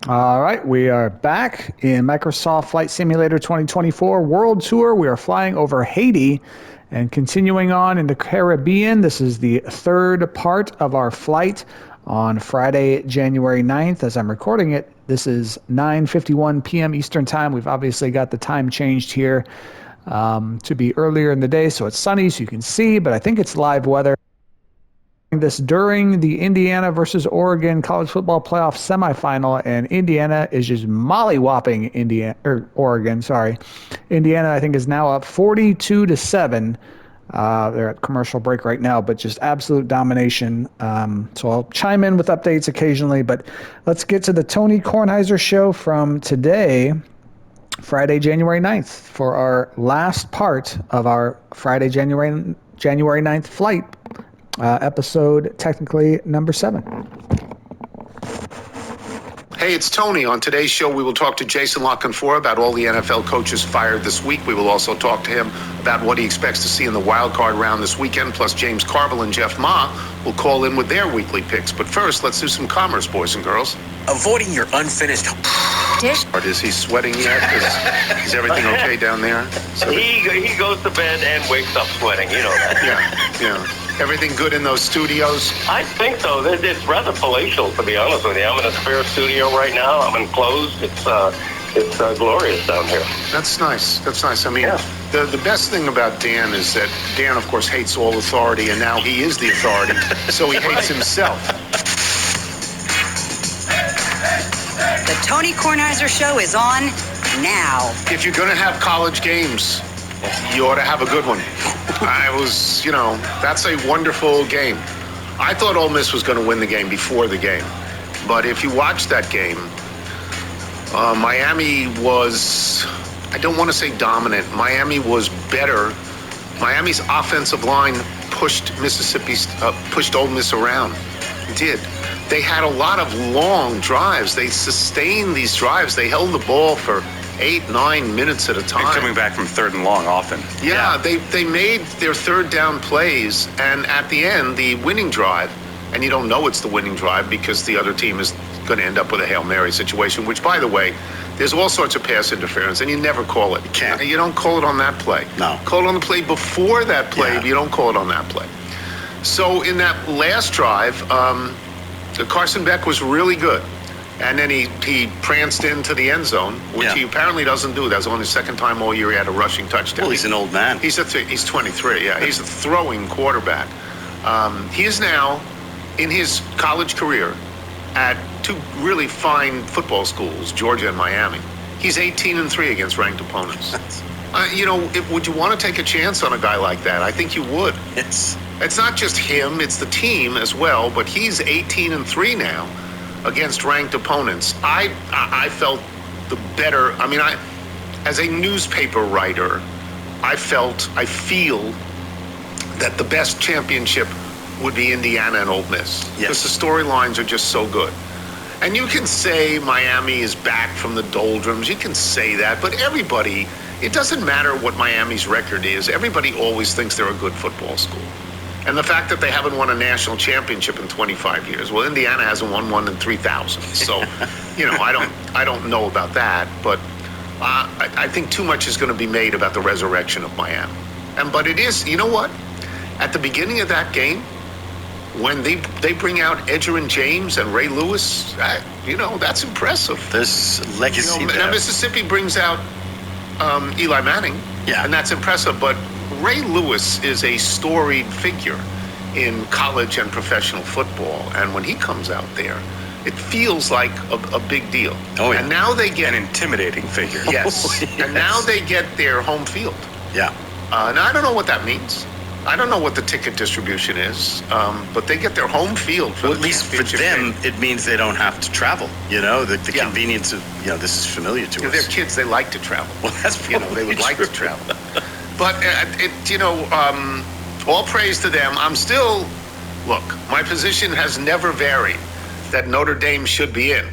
All right, we are back in Microsoft Flight Simulator 2024 World Tour. We are flying over Haiti and continuing on in the Caribbean. This is the third part of our flight on Friday, January 9th. As I'm recording it, this is 9:51 p.m. Eastern Time. We've obviously got the time changed here to be earlier in the day, so it's sunny, so you can see, but I think it's live weather. This during the Indiana versus Oregon college football playoff semifinal, and Indiana is just mollywhopping Oregon. Sorry, Indiana I think is now up 42-7. They're at commercial break right now, but just absolute domination. So I'll chime in with updates occasionally, but let's get to the Tony Kornheiser show from today, Friday, January 9th, for our last part of our Friday, January 9th flight. Episode technically number 7. Hey, it's Tony. On today's show, we will talk to Jason La Canfora about all the NFL coaches fired this week. We will also talk to him about what he expects to see in the wild card round this weekend. Plus, James Carville and Jeff Ma will call in with their weekly picks. But first, let's do some commerce, boys and girls. Avoiding your unfinished dish. Is he sweating yet? Is everything okay down there? He goes to bed and wakes up sweating. You know that. Yeah. Everything good in those studios? I think so. It's rather palatial, to be honest with you. I'm in a spare studio right now. I'm enclosed. It's glorious down here. That's nice. I mean, the best thing about Dan is that Dan, of course, hates all authority, and now he is the authority, so he hates himself. The Tony Kornheiser Show is on now. If you're going to have college games, you ought to have a good one. That's a wonderful game. I thought Ole Miss was going to win the game before the game. But if you watch that game, Miami was, I don't want to say dominant. Miami was better. Miami's offensive line pushed Ole Miss around. It did. They had a lot of long drives. They sustained these drives. They held the ball for 8-9 minutes at a time. And coming back from third and long often. Yeah, they made their third down plays, and at the end, the winning drive, and you don't know it's the winning drive because the other team is going to end up with a Hail Mary situation, which, by the way, there's all sorts of pass interference, and you never call it. You can't. You don't call it on that play. No. Call it on the play before that play, but you don't call it on that play. So in that last drive, Carson Beck was really good. And then he pranced into the end zone, which he apparently doesn't do. That was only the second time all year he had a rushing touchdown. Well, he's an old man. He's 23, yeah. He's a throwing quarterback. He is now, in his college career, at two really fine football schools, Georgia and Miami. He's 18-3 against ranked opponents. Would you want to take a chance on a guy like that? I think you would. It's not just him, it's the team as well, but he's 18-3 now against ranked opponents. I felt the better. I mean, as a newspaper writer, I feel that the best championship would be Indiana and Ole Miss. Because the storylines are just so good. And you can say Miami is back from the doldrums. You can say that, but everybody, it doesn't matter what Miami's record is. Everybody always thinks they're a good football school. And the fact that they haven't won a national championship in 25 years. Well, Indiana hasn't won one in 3,000. So, I don't know about that. But I think too much is going to be made about the resurrection of Miami. But it is, you know what? At the beginning of that game, when they bring out Edgerrin James and Ray Lewis, that's impressive. There's legacy there. Now Mississippi brings out Eli Manning, and that's impressive. But Ray Lewis is a storied figure in college and professional football, and when he comes out there, it feels like a big deal. Oh, yeah. And now they get an intimidating figure. Yes. And now they get their home field. Yeah. Now I don't know what that means. I don't know what the ticket distribution is, but they get their home field. Well, at least for them, it means they don't have to travel. The convenience of, this is familiar to us. They're kids, they like to travel. Well, that's probably they would true. like to travel. But, all praise to them. Look, my position has never varied that Notre Dame should be in.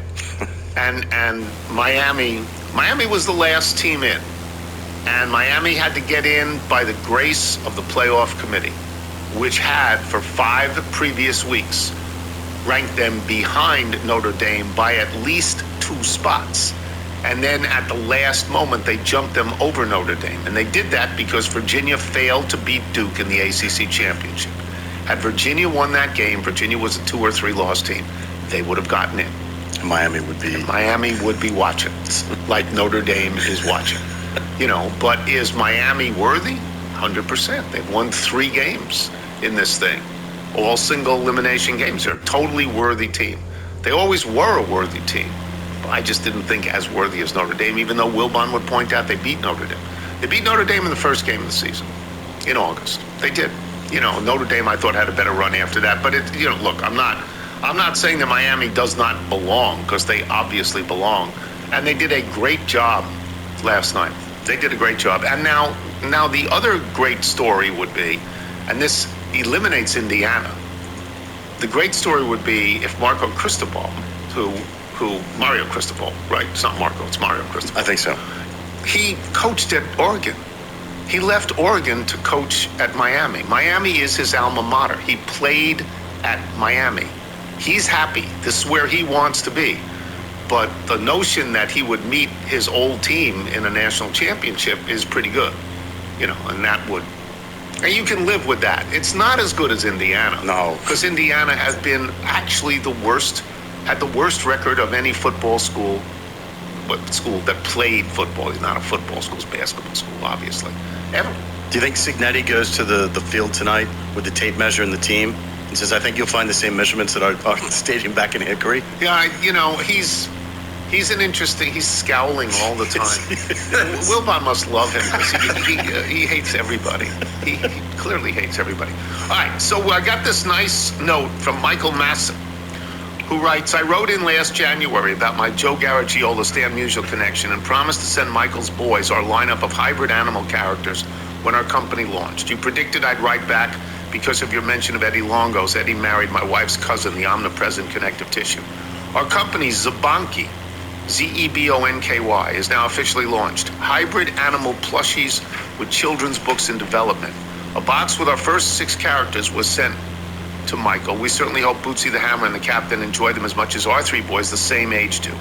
And Miami was the last team in. And Miami had to get in by the grace of the playoff committee, which had, for 5 previous weeks, ranked them behind Notre Dame by at least 2 spots. And then at the last moment, they jumped them over Notre Dame. And they did that because Virginia failed to beat Duke in the ACC championship. Had Virginia won that game, Virginia was a 2 or 3 loss team, they would have gotten in. Miami would be watching, like Notre Dame is watching. But is Miami worthy? 100%. They've won 3 games in this thing. All single elimination games. They're a totally worthy team. They always were a worthy team. But I just didn't think as worthy as Notre Dame, even though Wilbon would point out they beat Notre Dame. They beat Notre Dame in the first game of the season in August. They did. Notre Dame I thought had a better run after that. But look, I'm not saying that Miami does not belong, because they obviously belong. And they did a great job last night. They did a great job. And now the other great story would be, and this eliminates Indiana, the great story would be if Marco Cristobal, Mario Cristobal, right? It's not Marco, it's Mario Cristobal. I think so. He coached at Oregon. He left Oregon to coach at Miami. Miami is his alma mater. He played at Miami. He's happy. This is where he wants to be. But the notion that he would meet his old team in a national championship is pretty good, and you can live with that. It's not as good as Indiana. No. Because Indiana has been actually had the worst record of any football school that played football. It's not a football school, it's a basketball school, obviously, ever. Do you think Cignetti goes to the field tonight with the tape measure and the team and says, I think you'll find the same measurements at our stadium back in Hickory? Yeah, he's an interesting, he's scowling all the time. Wilbon must love him because he hates everybody. He clearly hates everybody. All right, so I got this nice note from Michael Masson, who writes, I wrote in last January about my Joe Garagiola Stan Musial connection and promised to send Michael's boys our lineup of hybrid animal characters when our company launched. You predicted I'd write back because of your mention of Eddie Longo's. Eddie married my wife's cousin, the omnipresent connective tissue. Our company, Zebonky, Zebonky, is now officially launched. Hybrid animal plushies with children's books in development. A box with our first 6 characters was sent to Michael. We certainly hope Bootsy the Hammer and the Captain enjoy them as much as our 3 boys the same age do.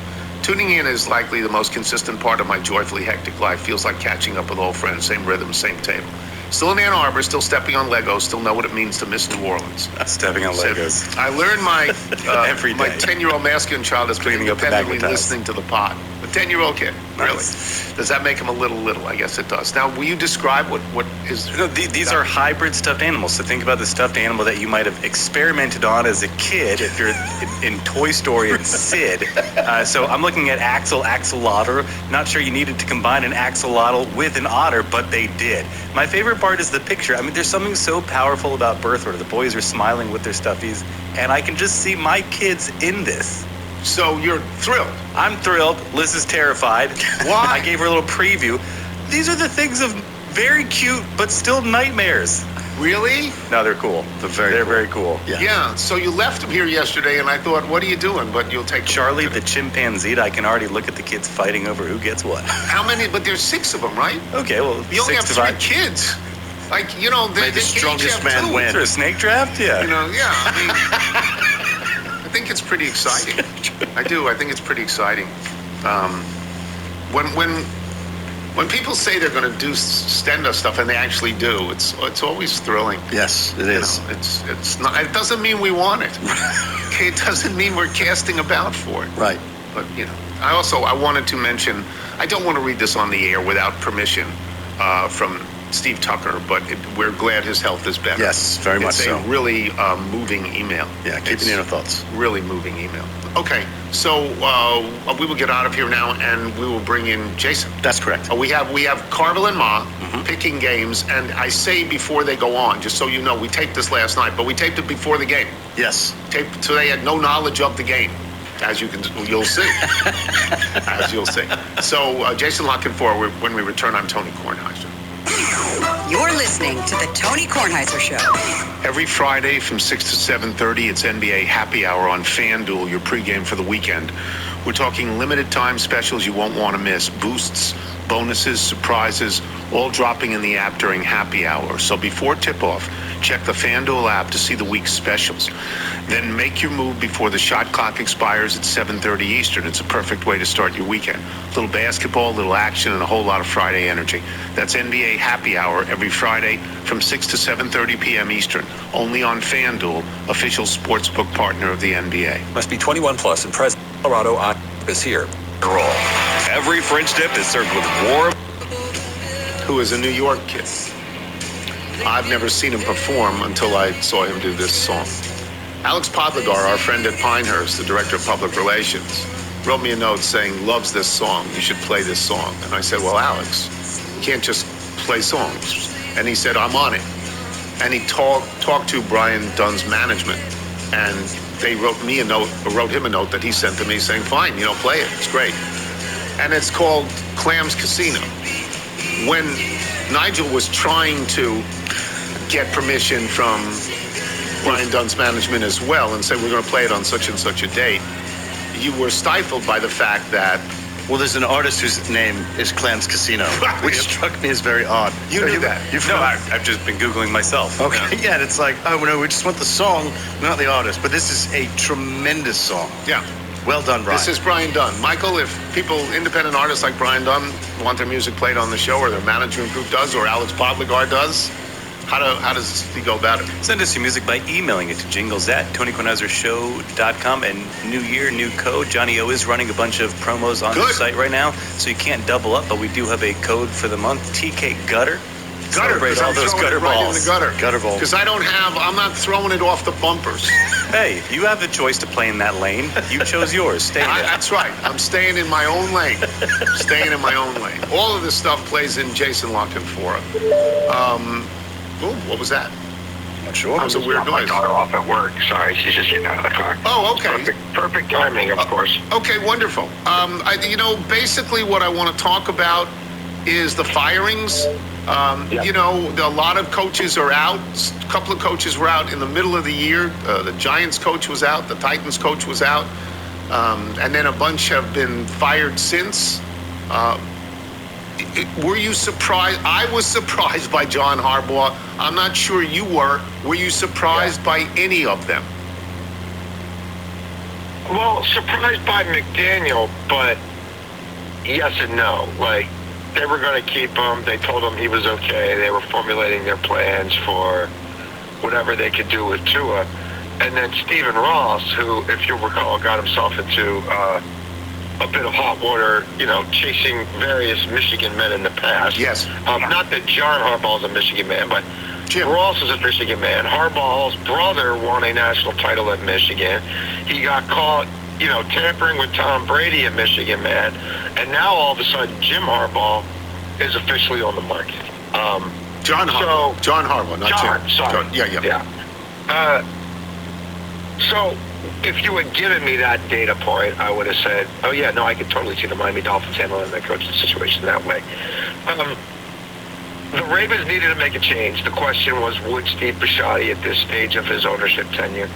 Tuning in is likely the most consistent part of my joyfully hectic life. Feels like catching up with old friends, same rhythm, same table. Still in Ann Arbor, still stepping on Legos, still know what it means to miss New Orleans. Stepping on Legos. I learned my Every day. my 10-year-old masculine child is Cleaning up the independently magnetize. listening to the pod. A 10-year-old kid, really. Nice. Does that make him a little? I guess it does. Now, will you describe what is... These are hybrid stuffed animals. So think about the stuffed animal that you might have experimented on as a kid if you're in Toy Story and Sid. So I'm looking at axolotl. Not sure you needed to combine an axolotl with an otter, but they did. My favorite part is the picture. I mean, there's something so powerful about birth order. The boys are smiling with their stuffies, and I can just see my kids in this. So you're thrilled? I'm thrilled. Liz is terrified. Why? I gave her a little preview. These are the things of very cute, but still nightmares. Really? No, they're cool. They're very cool. Yeah. So you left him here yesterday, and I thought, what are you doing? But you'll take Charlie the chimpanzee. I can already look at the kids fighting over who ggets what. How many? But there's 6 of them, right? Okay, well, You only have 6 3 divided. kids. Like, May the they strongest each have man 2. win. Is there a snake draft? Yeah. I mean, I think it's pretty exciting. I do. I think it's pretty exciting. When people say they're going to do Stenda stuff and they actually do, it's always thrilling. Yes, it is. It's not. It doesn't mean we want it. Okay, it doesn't mean we're casting about for it. Right. But I wanted to mention. I don't want to read this on the air without permission from Steve Tucker, but we're glad his health is better. Yes, very much so. It's a really moving email. Yeah, keeping in our thoughts. Really moving email. Okay, so we will get out of here now, and we will bring in Jason. That's correct. We have Carvel and Ma picking games, and I say before they go on, just so you know, we taped this last night, but we taped it before the game. Yes. So they had no knowledge of the game, as you'll see. As you'll see. So Jason Locken for when we return, I'm Tony Kornheiser. You're listening to the Tony Kornheiser Show. Every Friday from 6 to 7:30, it's NBA Happy Hour on FanDuel, your pregame for the weekend. We're talking limited time specials you won't want to miss. Boosts, bonuses, surprises, all dropping in the app during Happy Hour. So before tip-off, Check the FanDuel app to see the week's specials. Then make your move before the shot clock expires at 7:30 Eastern. It's a perfect way to start your weekend. A little basketball, a little action, and a whole lot of Friday energy. That's NBA Happy Hour every Friday from 6 to 7:30 p.m. Eastern. Only on FanDuel, official sportsbook partner of the NBA. Must be 21 plus and present. Colorado is here. Roll. Every French dip is served with warm. Who is a New York kid. I've never seen him perform until I saw him do this song. Alex Podlegar, our friend at Pinehurst, the director of public relations, wrote me a note saying, loves this song, you should play this song. And I said, well, Alex, you can't just play songs. And he said, I'm on it. And he talked to Brian Dunn's management, and they wrote him a note that he sent to me saying, fine, play it, it's great. And it's called Clams Casino. When Nigel was trying to get permission from Brian Dunn's management as well and said, we're going to play it on such and such a date, you were stifled by the fact that... Well, there's an artist whose name is Clams Casino, which struck me as very odd. You knew that? I've just been Googling myself. Okay, yeah, and it's like, oh, no, we just want the song, not the artist. But this is a tremendous song. Yeah. Well done, Brian. This is Brian Dunn. Michael, if people, independent artists like Brian Dunn, want their music played on the show, or their management group does, or Alex Podlegar does, how does he go about it? Send us your music by emailing it to jingles@TonyKornheiserShow.com. And new year, new code. Johnny O is running a bunch of promos on the site right now, so you can't double up, but we do have a code for the month, TK Gutter. Celebrate all those gutter balls. Right in the gutter. Gutter ball. Because I'm not throwing it off the bumpers. Hey, you have the choice to play in that lane. You chose yours. Stay there. That's right. I'm staying in my own lane. Staying in my own lane. All of this stuff plays in Jason Locken Fora. What was that? Not sure. That was a weird My noise. daughter off at work. Sorry, she's just getting out of the car. Oh, okay. Perfect timing, of course. Okay, wonderful. Basically what I want to talk about is the firings. A lot of coaches are out. A couple of coaches were out in the middle of the year. The Giants coach was out. The Titans coach was out. And then a bunch have been fired since. Were you surprised? I was surprised by John Harbaugh. I'm not sure you were. Were you surprised by any of them? Well, surprised by McDaniel, but yes and no. They were going to keep him. They told him he was okay. They were formulating their plans for whatever they could do with Tua. And then Stephen Ross, who, if you'll recall, got himself into a bit of hot water, chasing various Michigan men in the past. Yes. Not that John Harbaugh's a Michigan man, but Jim Ross is a Michigan man. Harbaugh's brother won a national title at Michigan. He got caught, tampering with Tom Brady at Michigan, man. And now all of a sudden, Jim Harbaugh is officially on the market. John Harbaugh. John Harbaugh, not John, Jim. sorry. Yeah. So if you had given me that data point, I would have said, oh, yeah, no, I could totally see the Miami Dolphins handling that coaching situation that way. The Ravens needed to make a change. The question was, would Steve Bisciotti at this stage of his ownership tenure,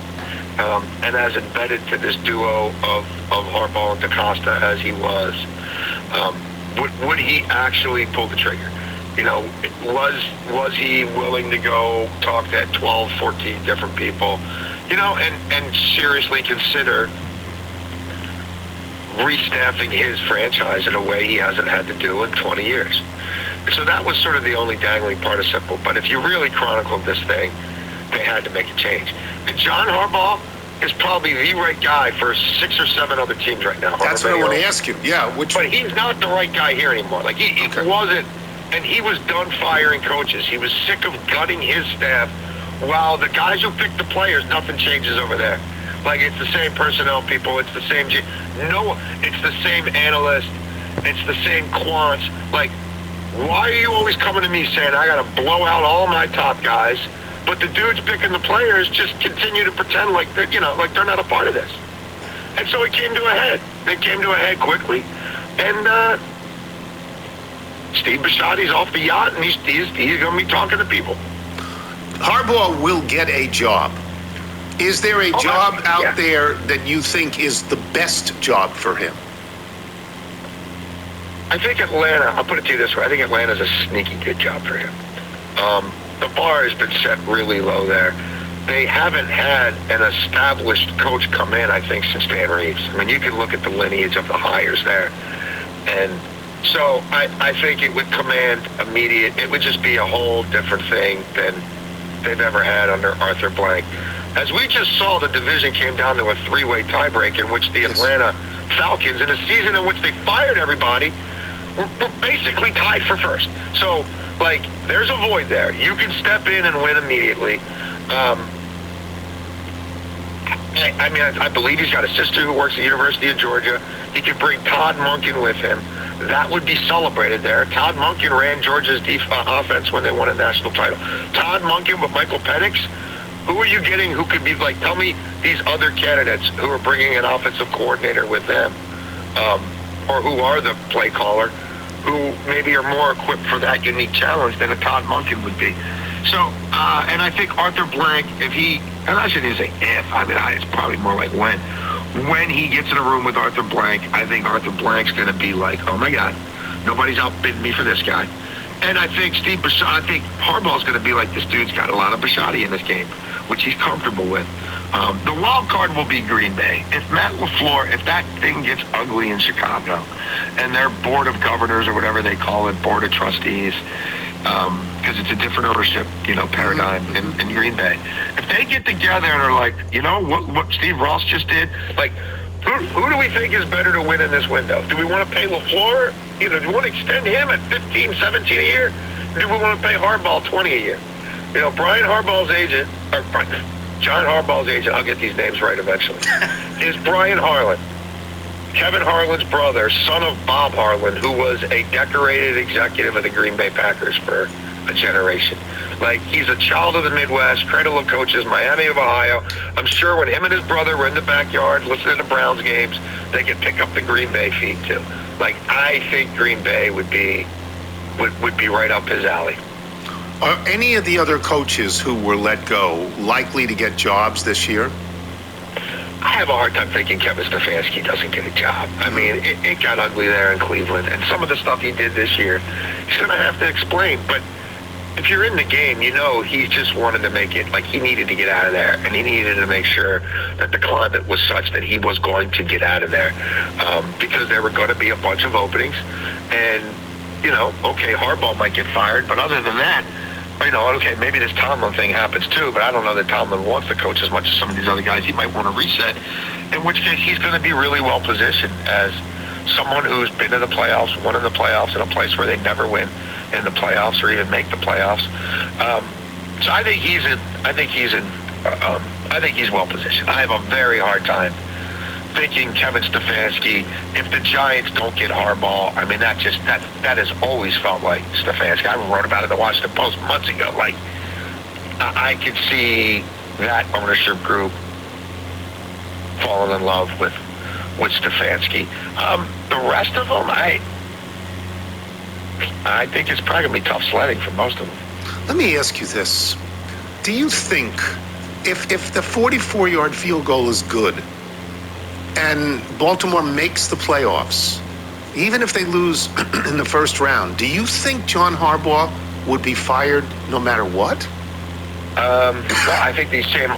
and as embedded to this duo of Harbaugh and DaCosta as he was, would he actually pull the trigger? Was he willing to go talk to 12, 14 different people, and seriously consider restaffing his franchise in a way he hasn't had to do in 20 years? So that was sort of the only dangling participle. But if you really chronicled this thing, they had to make a change. And John Harbaugh is probably the right guy for 6 or 7 other teams right now. That's what I want to ask you. Yeah, but he's not the right guy here anymore. He wasn't, and he was done firing coaches. He was sick of gutting his staff. While the guys who pick the players, nothing changes over there. It's the same personnel people. It's the same. It's the same analyst. It's the same quants. Why are you always coming to me saying I got to blow out all my top guys, but the dudes picking the players just continue to pretend like they're not a part of this? And so it came to a head. It came to a head quickly, and Steve Bisciotti's off the yacht, and he's going to be talking to people. Harbaugh will get a job. Is there a job out there that you think is the best job for him? I think Atlanta, I'll put it to you this way, I think Atlanta's a sneaky good job for him. the bar has been set really low there. They haven't had an established coach come in, I think, since Dan Reeves. I mean, you can look at the lineage of the hires there. And so I think it would command immediate, it would just be a whole different thing than they've ever had under Arthur Blank. As we just saw, the division came down to a three-way tiebreak in which the Atlanta Falcons, in a season in which they fired everybody, were basically tied for first. So, like, there's a void there. You can step in and win immediately. I believe he's got a sister who works at the University of Georgia. He could bring Todd Monken with him. That would be celebrated there. Todd Monken ran Georgia's offense when they won a national title. Todd Monken with Michael Penix. Who are you getting who could be, like, tell me these other candidates who are bringing an offensive coordinator with them, or who are the play caller, who maybe are more equipped for that unique challenge than a Todd Monken would be. So, and I think Arthur Blank, if he, and I shouldn't even say if, I mean, it's probably more like when he gets in a room with Arthur Blank, I think Arthur Blank's going to be like, oh my God, nobody's outbidding me for this guy. And I think I think Harbaugh's going to be like, this dude's got a lot of Bisciotti in this game, which he's comfortable with. The wild card will be Green Bay. If Matt LaFleur, if that thing gets ugly in Chicago, and their board of governors or whatever they call it, board of trustees, because it's a different ownership, paradigm in Green Bay. If they get together and are like, what Steve Ross just did, like, who do we think is better to win in this window? Do we want to pay LaFleur? Do we want to extend him at 15, 17 a year? Or do we want to pay Harbaugh 20 a year? Brian Harbaugh's agent, or John Harbaugh's agent, I'll get these names right eventually, is Brian Harlan. Kevin Harlan's brother, son of Bob Harlan, who was a decorated executive of the Green Bay Packers for a generation. Like, he's a child of the Midwest, cradle of coaches, Miami of Ohio. I'm sure when him and his brother were in the backyard listening to Browns games, they could pick up the Green Bay feed too. Like, I think Green Bay would be right up his alley. Are any of the other coaches who were let go likely to get jobs this year? I have a hard time thinking Kevin Stefanski doesn't get a job. I mean, it got ugly there in Cleveland, and some of the stuff he did this year, he's going to have to explain. But if you're in the game, he just wanted to make it, like, he needed to get out of there, and he needed to make sure that the climate was such that he was going to get out of there, because there were going to be a bunch of openings. And, okay, Harbaugh might get fired, but other than that, okay, maybe this Tomlin thing happens too, but I don't know that Tomlin wants to coach as much as some of these other guys. He might want to reset, in which case he's going to be really well positioned as someone who's been in the playoffs, won in the playoffs in a place where they never win in the playoffs or even make the playoffs. So I think he's well positioned. I have a very hard time thinking Kevin Stefanski, if the Giants don't get Harbaugh, I mean, that has always felt like Stefanski. I wrote about it in the Washington Post months ago. Like, I could see that ownership group falling in love with Stefanski. The rest of them, I think it's probably going to be tough sledding for most of them. Let me ask you this. Do you think if the 44-yard field goal is good, and Baltimore makes the playoffs, even if they lose in the first round, do you think John Harbaugh would be fired no matter what? Well, I think these same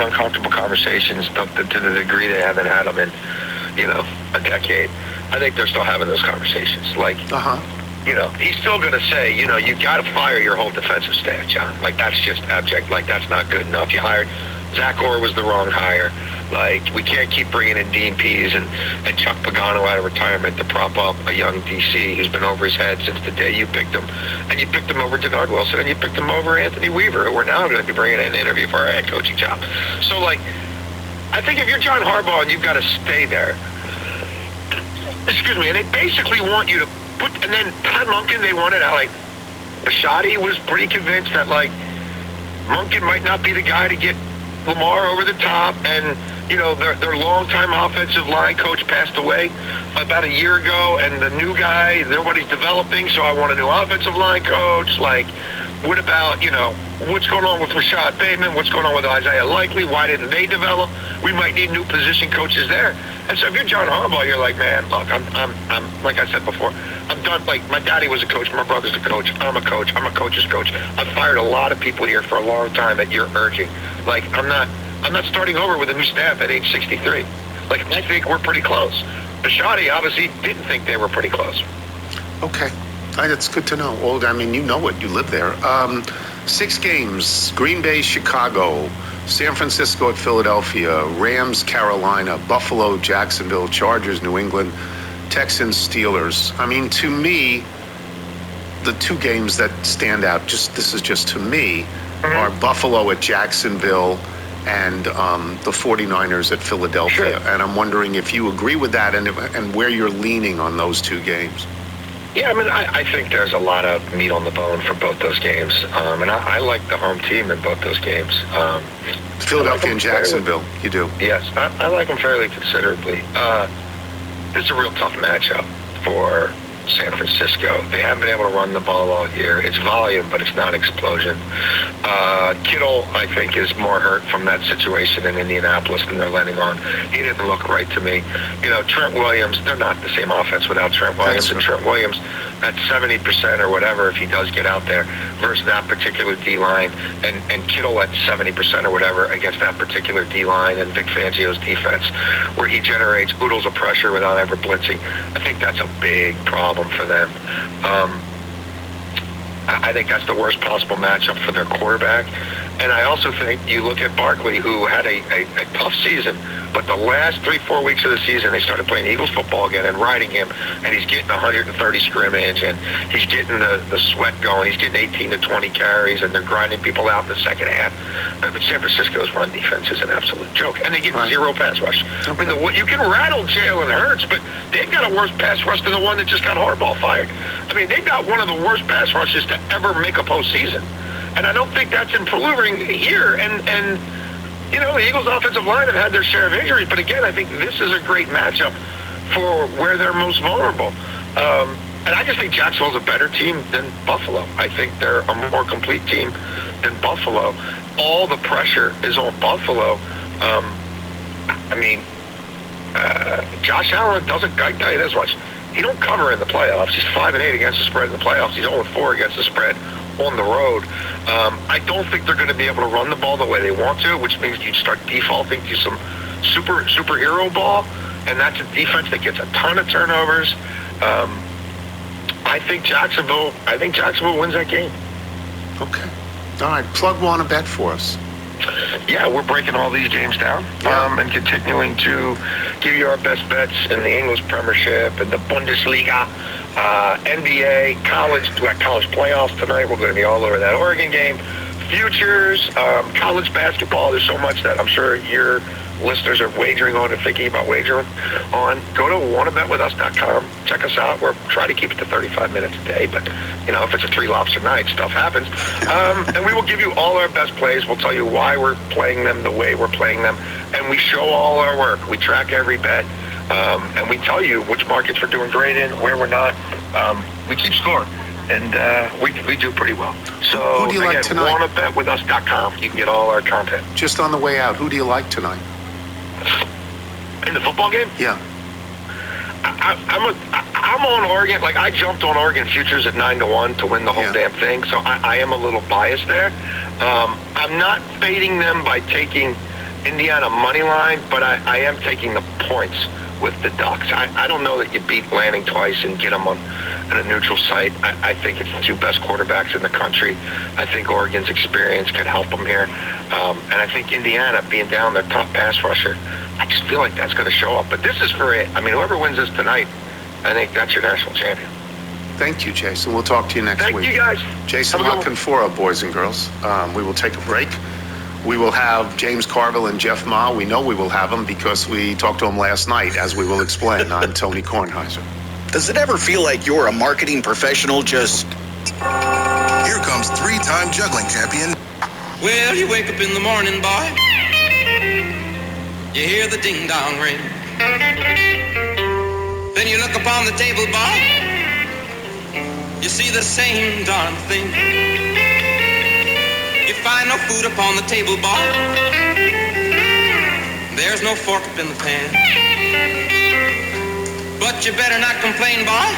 uncomfortable conversations, to the degree they haven't had them in, a decade, I think they're still having those conversations. Like, he's still going to say, you got to fire your whole defensive staff, John. Like, that's just abject. Like, that's not good enough. You hired Zach Orr was the wrong hire. Like, we can't keep bringing in Dean Pease and Chuck Pagano out of retirement to prop up a young DC who's been over his head since the day you picked him. And you picked him over Denard Wilson, and you picked him over Anthony Weaver, who we're now going to be bringing in an interview for our head coaching job. So, like, I think if you're John Harbaugh and you've got to stay there, and they basically want you to put, and then Todd Monken, they wanted out, like, Bisciotti was pretty convinced that, like, Monken might not be the guy to get Lamar over the top, and their longtime offensive line coach passed away about a year ago, and the new guy, nobody's developing, so I want a new offensive line coach. Like, What about, what's going on with Rashad Bateman? What's going on with Isaiah Likely? Why didn't they develop? We might need new position coaches there. And so if you're John Harbaugh, you're like, man, look, I'm like I said before, I'm done. Like, my daddy was a coach, my brother's a coach, I'm a coach, I'm a coach's coach. I've fired a lot of people here for a long time that you're urging. Like, I'm not starting over with a new staff at age 63. Like, I think we're pretty close. Bisciotti obviously didn't think they were pretty close. Okay. That's good to know. Well, I mean, you know it. You live there. 6 games: Green Bay, Chicago, San Francisco at Philadelphia, Rams, Carolina, Buffalo, Jacksonville, Chargers, New England, Texans, Steelers. I mean, to me, the 2 games that stand out, this is just to me, are Buffalo at Jacksonville and the 49ers at Philadelphia. Sure. And I'm wondering if you agree with that and where you're leaning on those 2 games. Yeah, I mean, I think there's a lot of meat on the bone for both those games. And I like the home team in both those games. Philadelphia and Jacksonville, you do? Yes, I like them fairly considerably. It's a real tough matchup for San Francisco. They haven't been able to run the ball all year. It's volume, but it's not explosion. Kittle, I think, is more hurt from that situation in Indianapolis than they're letting on. He didn't look right to me. Trent Williams, they're not the same offense without Trent Williams. And Trent Williams at 70% or whatever, if he does get out there, versus that particular D-line, and Kittle at 70% or whatever against that particular D-line and Vic Fangio's defense, where he generates oodles of pressure without ever blitzing. I think that's a big problem for them. I think that's the worst possible matchup for their quarterback. And I also think you look at Barkley, who had a tough season, but the last 3-4 weeks of the season, they started playing Eagles football again and riding him, and he's getting 130 scrimmage, and he's getting the sweat going. He's getting 18 to 20 carries, and they're grinding people out in the second half. But San Francisco's run defense is an absolute joke, and they get 0 pass rush. I mean, you can rattle Jalen Hurts, but they've got a worse pass rush than the one that just got Harbaugh fired. I mean, they've got one of the worst pass rushes to ever make a postseason. And I don't think that's improving here. And the Eagles' offensive line have had their share of injuries. But again, I think this is a great matchup for where they're most vulnerable. And I just think Jacksonville's a better team than Buffalo. I think they're a more complete team than Buffalo. All the pressure is on Buffalo. Josh Allen doesn't, I tell you this much, he don't cover in the playoffs. He's 5-8 against the spread in the playoffs. He's 0-4 against the spread on the road. I don't think they're going to be able to run the ball the way they want to, which means you start defaulting to some superhero ball, and that's a defense that gets a ton of turnovers. I think Jacksonville wins that game. Okay. All right. Plug one a bet for us. Yeah, we're breaking all these games down and continuing to give you our best bets in the English Premiership and the Bundesliga, NBA, college. We got college playoffs tonight. We're going to be all over that Oregon game. Futures, college basketball. There's so much that I'm sure your listeners are wagering on and thinking about wagering on. Go to wannabetwithus.com. Check us out. We're trying to keep it to 35 minutes a day, but if it's a 3 lobster night, stuff happens. And we will give you all our best plays. We'll tell you why we're playing them the way we're playing them, and we show all our work. We track every bet, and we tell you which markets we're doing great in, where we're not. We keep score, and we do pretty well. So who do you like tonight? wannabetwithus.com. You can get all our content. Just on the way out, who do you like tonight? In the football game? Yeah. I'm on Oregon. Like, I jumped on Oregon futures at 9-1 to win the whole damn thing. So I am a little biased there. I'm not fading them by taking Indiana money line, but I am taking the points with the Ducks. I don't know that you beat Lanning twice and get them on a neutral site. I think it's the 2 best quarterbacks in the country. I think Oregon's experience could help them here. And I think Indiana, being down their top pass rusher, I just feel like that's going to show up. But this is for it. I mean, whoever wins this tonight, I think that's your national champion. Thank you, Jason. We'll talk to you next week. Thank you, guys. Jason LaConfora, boys and girls. We will take a break. We will have James Carville and Jeff Ma. We know we will have them because we talked to them last night, as we will explain. I'm Tony Kornheiser. Does it ever feel like you're a marketing professional just... Here comes 3-time juggling champion. Well, you wake up in the morning, boy. You hear the ding-dong ring. Then you look upon the table, boy. You see the same darn thing. find no food upon the table, boy. There's no fork up in the pan. But you better not complain, boy.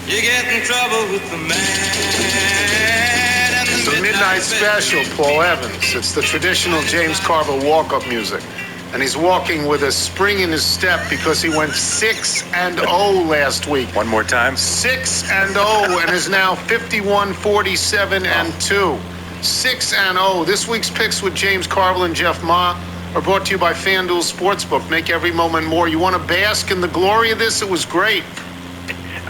You get in trouble with the man. And The Midnight Special, Paul Evans. It's the traditional James Carville walk-up music. And he's walking with a spring in his step because he went 6-0 last week. One more time. 6-0 and is now 51-47-2. 6-0. This week's picks with James Carville and Jeff Ma are brought to you by FanDuel Sportsbook. Make every moment more. You want to bask in the glory of this? It was great.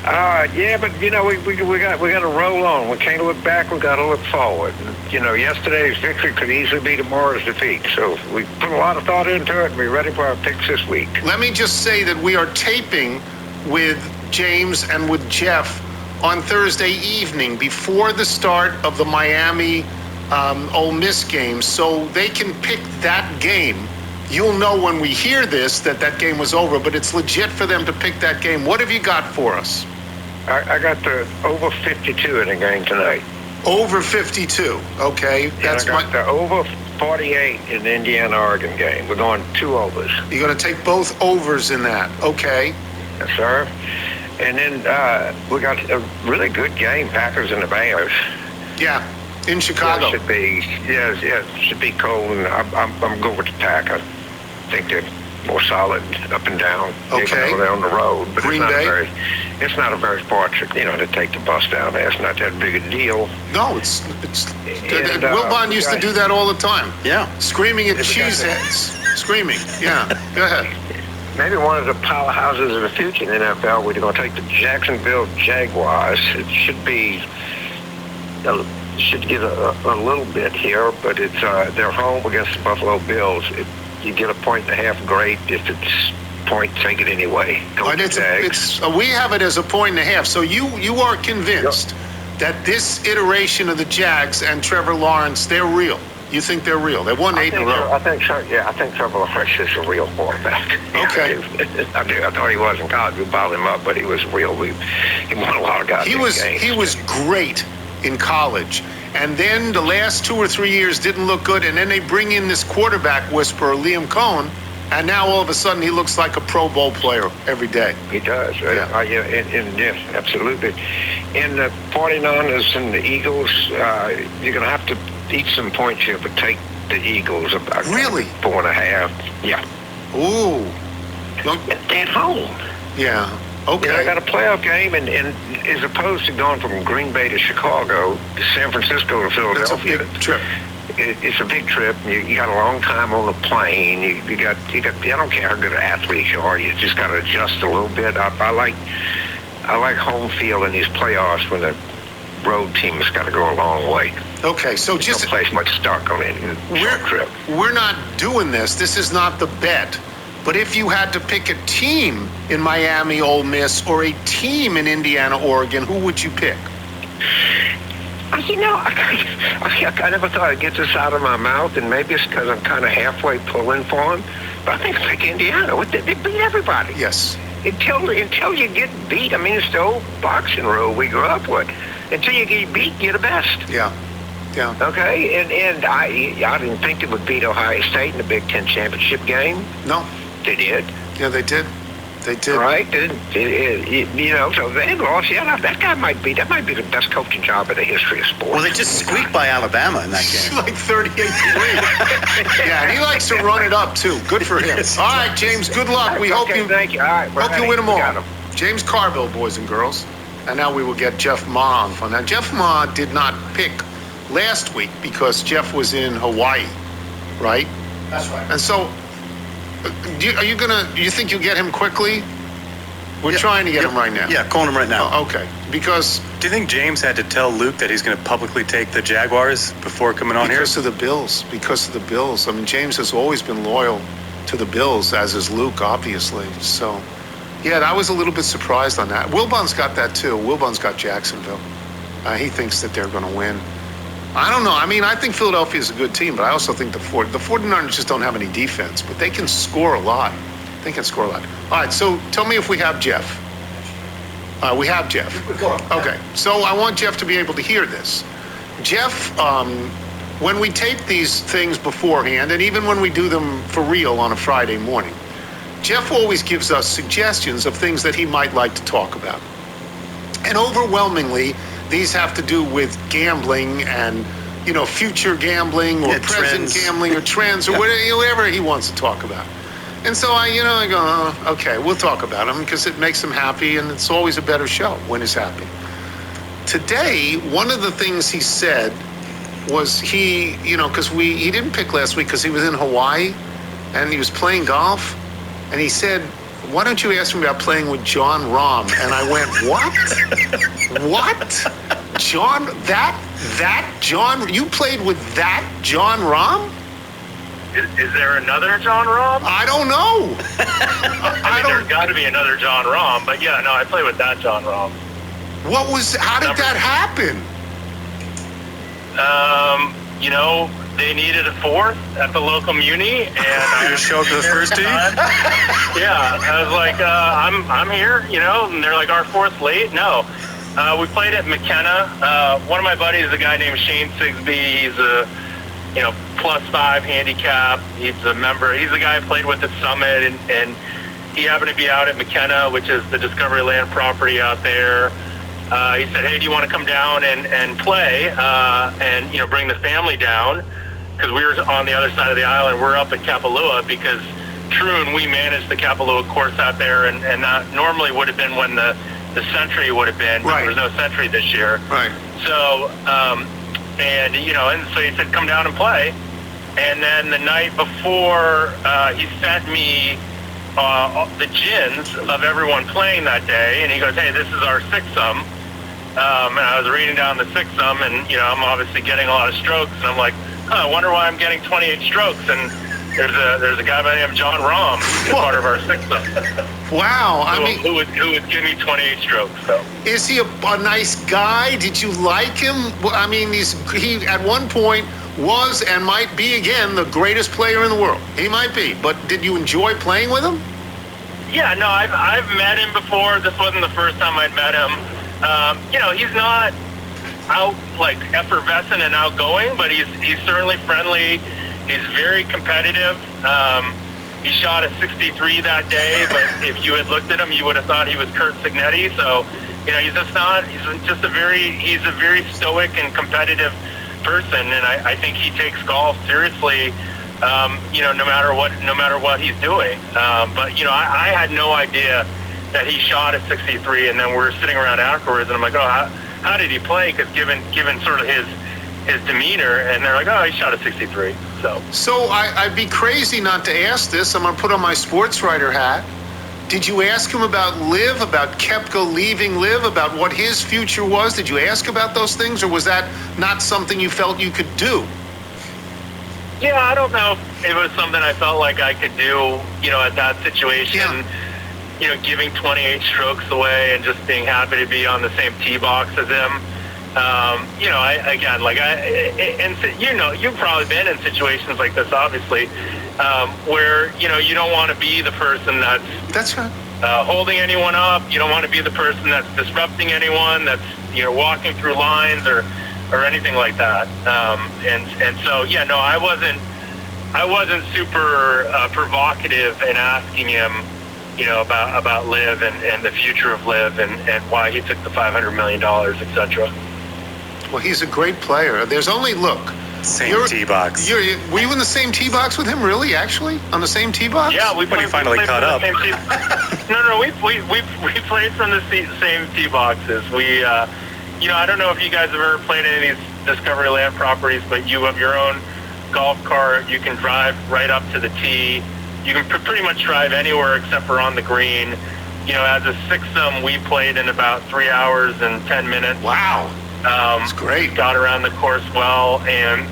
Yeah, but we got to roll on. We can't look back. We got to look forward. Yesterday's victory could easily be tomorrow's defeat. So we put a lot of thought into it, and we're ready for our picks this week. Let me just say that we are taping with James and with Jeff on Thursday evening before the start of the Miami Ole Miss game, so they can pick that game. You'll know when we hear this that game was over, but it's legit for them to pick that game. What have you got for us? I got the over 52 in the game tonight. Over 52, okay. That's and I got the over 48 in the Indiana-Oregon game. We're going 2 overs. You're going to take both overs in that, okay. Yes, sir. And then we got a really good game, Packers and the Bears. Yeah, in Chicago. It should be cold, and I'm good with the Pack. I think they're more solid up and down. Okay. They're on the road, but Green Bay. It's not a very far trip, to take the bus down there. It's not that big a deal. No, it's Wilbon used to do that all the time. Yeah. Screaming at cheeseheads. Screaming. Yeah. Go ahead. Maybe one of the powerhouses of the future in the NFL, we're going to take the Jacksonville Jaguars. It should get a little bit here, but it's they're home against the Buffalo Bills. You get a 1.5 grade. If it's point, take it anyway. Go with the Jags. We have it as a 1.5. So you are convinced that this iteration of the Jags and Trevor Lawrence, they're real. You think they're real? They won 8 in a row. I think Trevor Lawrence is a real quarterback. Okay. I do. I thought he was in college. We balled him up, but he was real. He won a lot of guys. He was great in college. And then the last 2 or 3 years didn't look good. And then they bring in this quarterback whisperer, Liam Cohen. And now all of a sudden he looks like a Pro Bowl player every day. He does. Yeah. Yes, absolutely. And the 49ers and the Eagles, you're going to have to eat some points here, but take the Eagles about really? 4.5. Yeah. Ooh. At home. Yeah. Okay. I got a playoff game, and as opposed to going from Green Bay to Chicago, San Francisco to Philadelphia. That's a big trip. It's a big trip. You got a long time on the plane. You got. I don't care how good an athlete you are. You just got to adjust a little bit. I like home field in these playoffs when the road team has got to go a long way. Okay, so just don't place much stock on it. We're not doing this. This is not the bet. But if you had to pick a team in Miami, Ole Miss, or a team in Indiana, Oregon, who would you pick? I never thought I'd get this out of my mouth, and maybe it's because I'm kind of halfway pulling for them. But I think it's like Indiana. They beat everybody. Yes. Until you get beat. I mean, it's the old boxing rule we grew up with. Until you get beat, you're the best. Yeah. Yeah. Okay, and I didn't think they would beat Ohio State in the Big Ten championship game. No. They did. Yeah, they did. They did. Right? So they lost. Yeah, that might be the best coaching job in the history of sports. Well, they just squeaked by Alabama in that game. Like 38-3. Yeah, and he likes to run it up, too. Good for him. Yes. All right, James, good luck. We hope you thank you. All right, hope you win them all. James Carville, boys and girls. And now we will get Jeff Ma on fun. Now, Jeff Ma did not pick last week because Jeff was in Hawaii, right? That's right. And so, do you think you'll get him quickly? We're trying to get him right now. Yeah, calling him right now. Oh, okay. Because do you think James had to tell Luke that he's going to publicly take the Jaguars before coming on here? Because of the Bills. Because of the Bills. I mean, James has always been loyal to the Bills, as is Luke, obviously. So, yeah, I was a little bit surprised on that. Wilbon's got that, too. Wilbon's got Jacksonville. He thinks that they're going to win. I don't know. I mean, I think Philadelphia is a good team, but I also think the 49ers just don't have any defense, but they can score a lot. They can score a lot. All right, so tell me if we have Jeff. We have Jeff. Okay, so I want Jeff to be able to hear this. Jeff, when we tape these things beforehand, and even when we do them for real on a Friday morning, Jeff always gives us suggestions of things that he might like to talk about. And overwhelmingly, these have to do with gambling and, future gambling or present gambling or trends or whatever he wants to talk about. And so I go, oh, okay, we'll talk about him because it makes him happy, and it's always a better show when he's happy. Today, one of the things he said was he didn't pick last week because he was in Hawaii and he was playing golf, and he said, why don't you ask him about playing with John Rahm? And I went, what? What? John, that John, you played with that John Rahm? Is there another John Rahm? I don't know. There's got to be another John Rahm, but yeah, no, I played with that John Rahm. How did that happen? They needed a fourth at the local muni, and I just showed up to the first tee. Yeah, I was like, I'm here, and they're like, our fourth's late. No, we played at McKenna. One of my buddies is a guy named Shane Sigsby. He's a +5 handicap. He's a member. He's the guy I played with at Summit, and he happened to be out at McKenna, which is the Discovery Land property out there. He said, hey, do you want to come down and play and bring the family down? Because we were on the other side of the island. We're up at Kapalua because Troon, we managed the Kapalua course out there, and that normally would have been when the Century would have been. Right. There was no Century this year. Right. So, and so he said, come down and play. And then the night before, he sent me the gins of everyone playing that day, and he goes, hey, this is our six-sum. And I was reading down the six-sum, and, I'm obviously getting a lot of strokes, and I'm like, I wonder why I'm getting 28 strokes. And there's a guy by the name of John Rahm, who's part of our six-sum. Wow. Who would give me 28 strokes, so. Is he a nice guy? Did you like him? I mean, he at one point was and might be again the greatest player in the world. He might be, but did you enjoy playing with him? Yeah, no, I've met him before. This wasn't the first time I'd met him. He's not out like effervescent and outgoing, but he's certainly friendly. He's very competitive. He shot a 63 that day, but if you had looked at him, you would have thought he was Kurt Signetti. So, he's a very stoic and competitive person, and I think he takes golf seriously, no matter what he's doing. But I had no idea that he shot at 63, and then we're sitting around afterwards, and I'm like, oh, how did he play? Because given sort of his demeanor, and they're like, oh, he shot at 63. So I'd be crazy not to ask this. I'm gonna put on my sports writer hat. Did you ask him about LIV, about Koepka leaving LIV, about what his future was? Did you ask about those things, or was that not something you felt you could do? Yeah, I don't know if it was something I felt like I could do, at that situation. Yeah. Giving 28 strokes away and just being happy to be on the same tee box as him. You've probably been in situations like this, obviously, where, you don't want to be the person that's right. Holding anyone up. You don't want to be the person that's disrupting anyone, that's, walking through lines or anything like that. I wasn't super provocative in asking him, about LIV and the future of LIV and why he took the $500 million, etc. Well, he's a great player. There's only, same tee box. Were you in the same tee box with him, really, actually? On the same tee box? Yeah, when he finally caught up. No, we played from the same tee boxes. I don't know if you guys have ever played any of these Discovery Land properties, but you have your own golf cart. You can drive right up to the tee. You can pretty much drive anywhere except for on the green. As a six-sum, we played in about 3 hours and 10 minutes. Wow. That's great. Got around the course well, and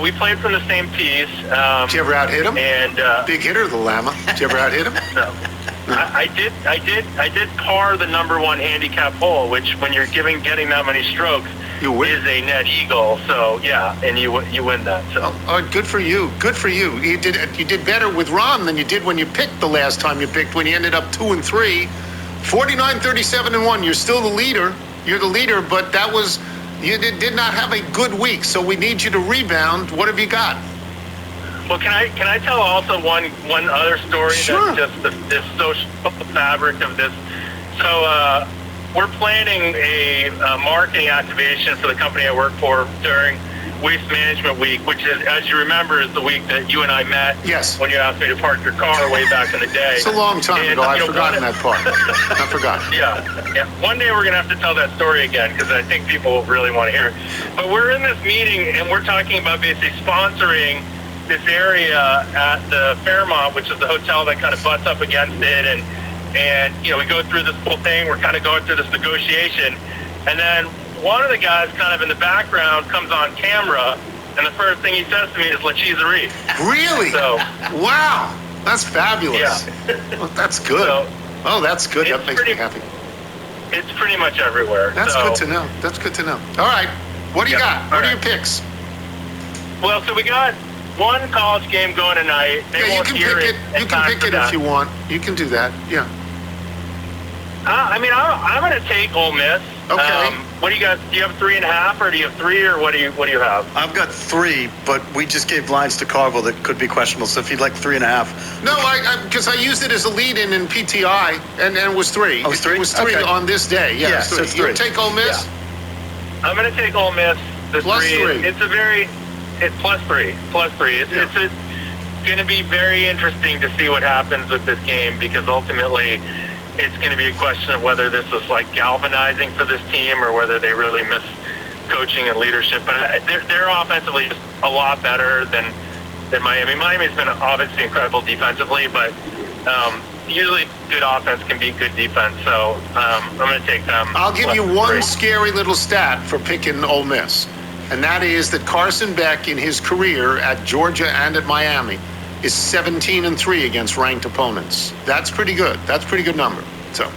we played from the same tees. Did you ever out-hit him? And big hitter, the Llama. Did you ever out-hit him? No. I did par the number one handicap hole, which when you're getting that many strokes, you win. Is a net eagle. So yeah, and you win that. So good for you. Good for you. You did better with Rahm than you did when you picked the last time you picked, when you ended up 2 and 3, 49, 37 and 1. You're still the leader. You're the leader, but that was You did not have a good week, so we need you to rebound. What have you got? Well, can I tell also one other story? Sure. That's just this social fabric of this. So we're planning a marketing activation for the company I work for during Waste Management Week, which is, as you remember, is the week that you and I met. Yes. When you asked me to park your car way back in the day. It's a long time ago. I've forgotten that part. I forgot. Yeah. One day we're going to have to tell that story again because I think people really want to hear it. But we're in this meeting and we're talking about basically sponsoring this area at the Fairmont, which is the hotel that kind of butts up against it. And we go through this whole thing. We're kind of going through this negotiation. And then one of the guys kind of in the background comes on camera, and the first thing he says to me is "La Cheeserie." Really? So, wow, that's fabulous. Yeah. Well, that's good. So, that's good. That makes me happy. It's pretty much everywhere. That's good to know. That's good to know. All right, what do you got? What are your picks? Well, so we got one college game going tonight. You can pick it. You can pick it if you want. You can do that. Yeah. I'm going to take Ole Miss. Okay. What do you got? Do you have 3.5, or do you have 3, or what do you have? I've got 3, but we just gave lines to Carville that could be questionable. So if you'd like 3.5. No, because I used it as a lead-in PTI, and it was 3. Oh, it was 3? It was 3 on this day. Yeah, so it's 3. You'll take Ole Miss? Yeah. I'm going to take Ole Miss. Plus 3. It's plus 3. Plus 3. It's going to be very interesting to see what happens with this game, because ultimately it's going to be a question of whether this is like galvanizing for this team or whether they really miss coaching and leadership. But they're offensively just a lot better than Miami. Miami's been obviously incredible defensively, but usually good offense can beat good defense. So I'm going to take them. I'll give you one scary little stat for picking Ole Miss, and that is that Carson Beck in his career at Georgia and at Miami is 17-3 against ranked opponents. That's pretty good. That's a pretty good number. So.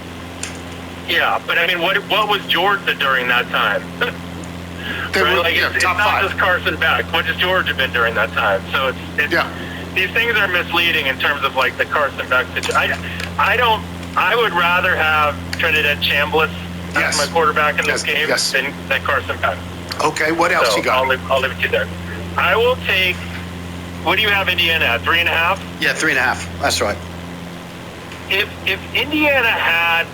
Yeah, but I mean, what was Georgia during that time? They were it's top not 5. just Carson Beck. What has Georgia been during that time? So these things are misleading in terms of like the Carson Beck situation. I would rather have Trinidad Chambliss as my quarterback in this game than Carson Beck. Okay, what else you got? I'll leave it to you there. I will take. What do you have Indiana at? 3.5? Yeah, 3.5. That's right. If Indiana had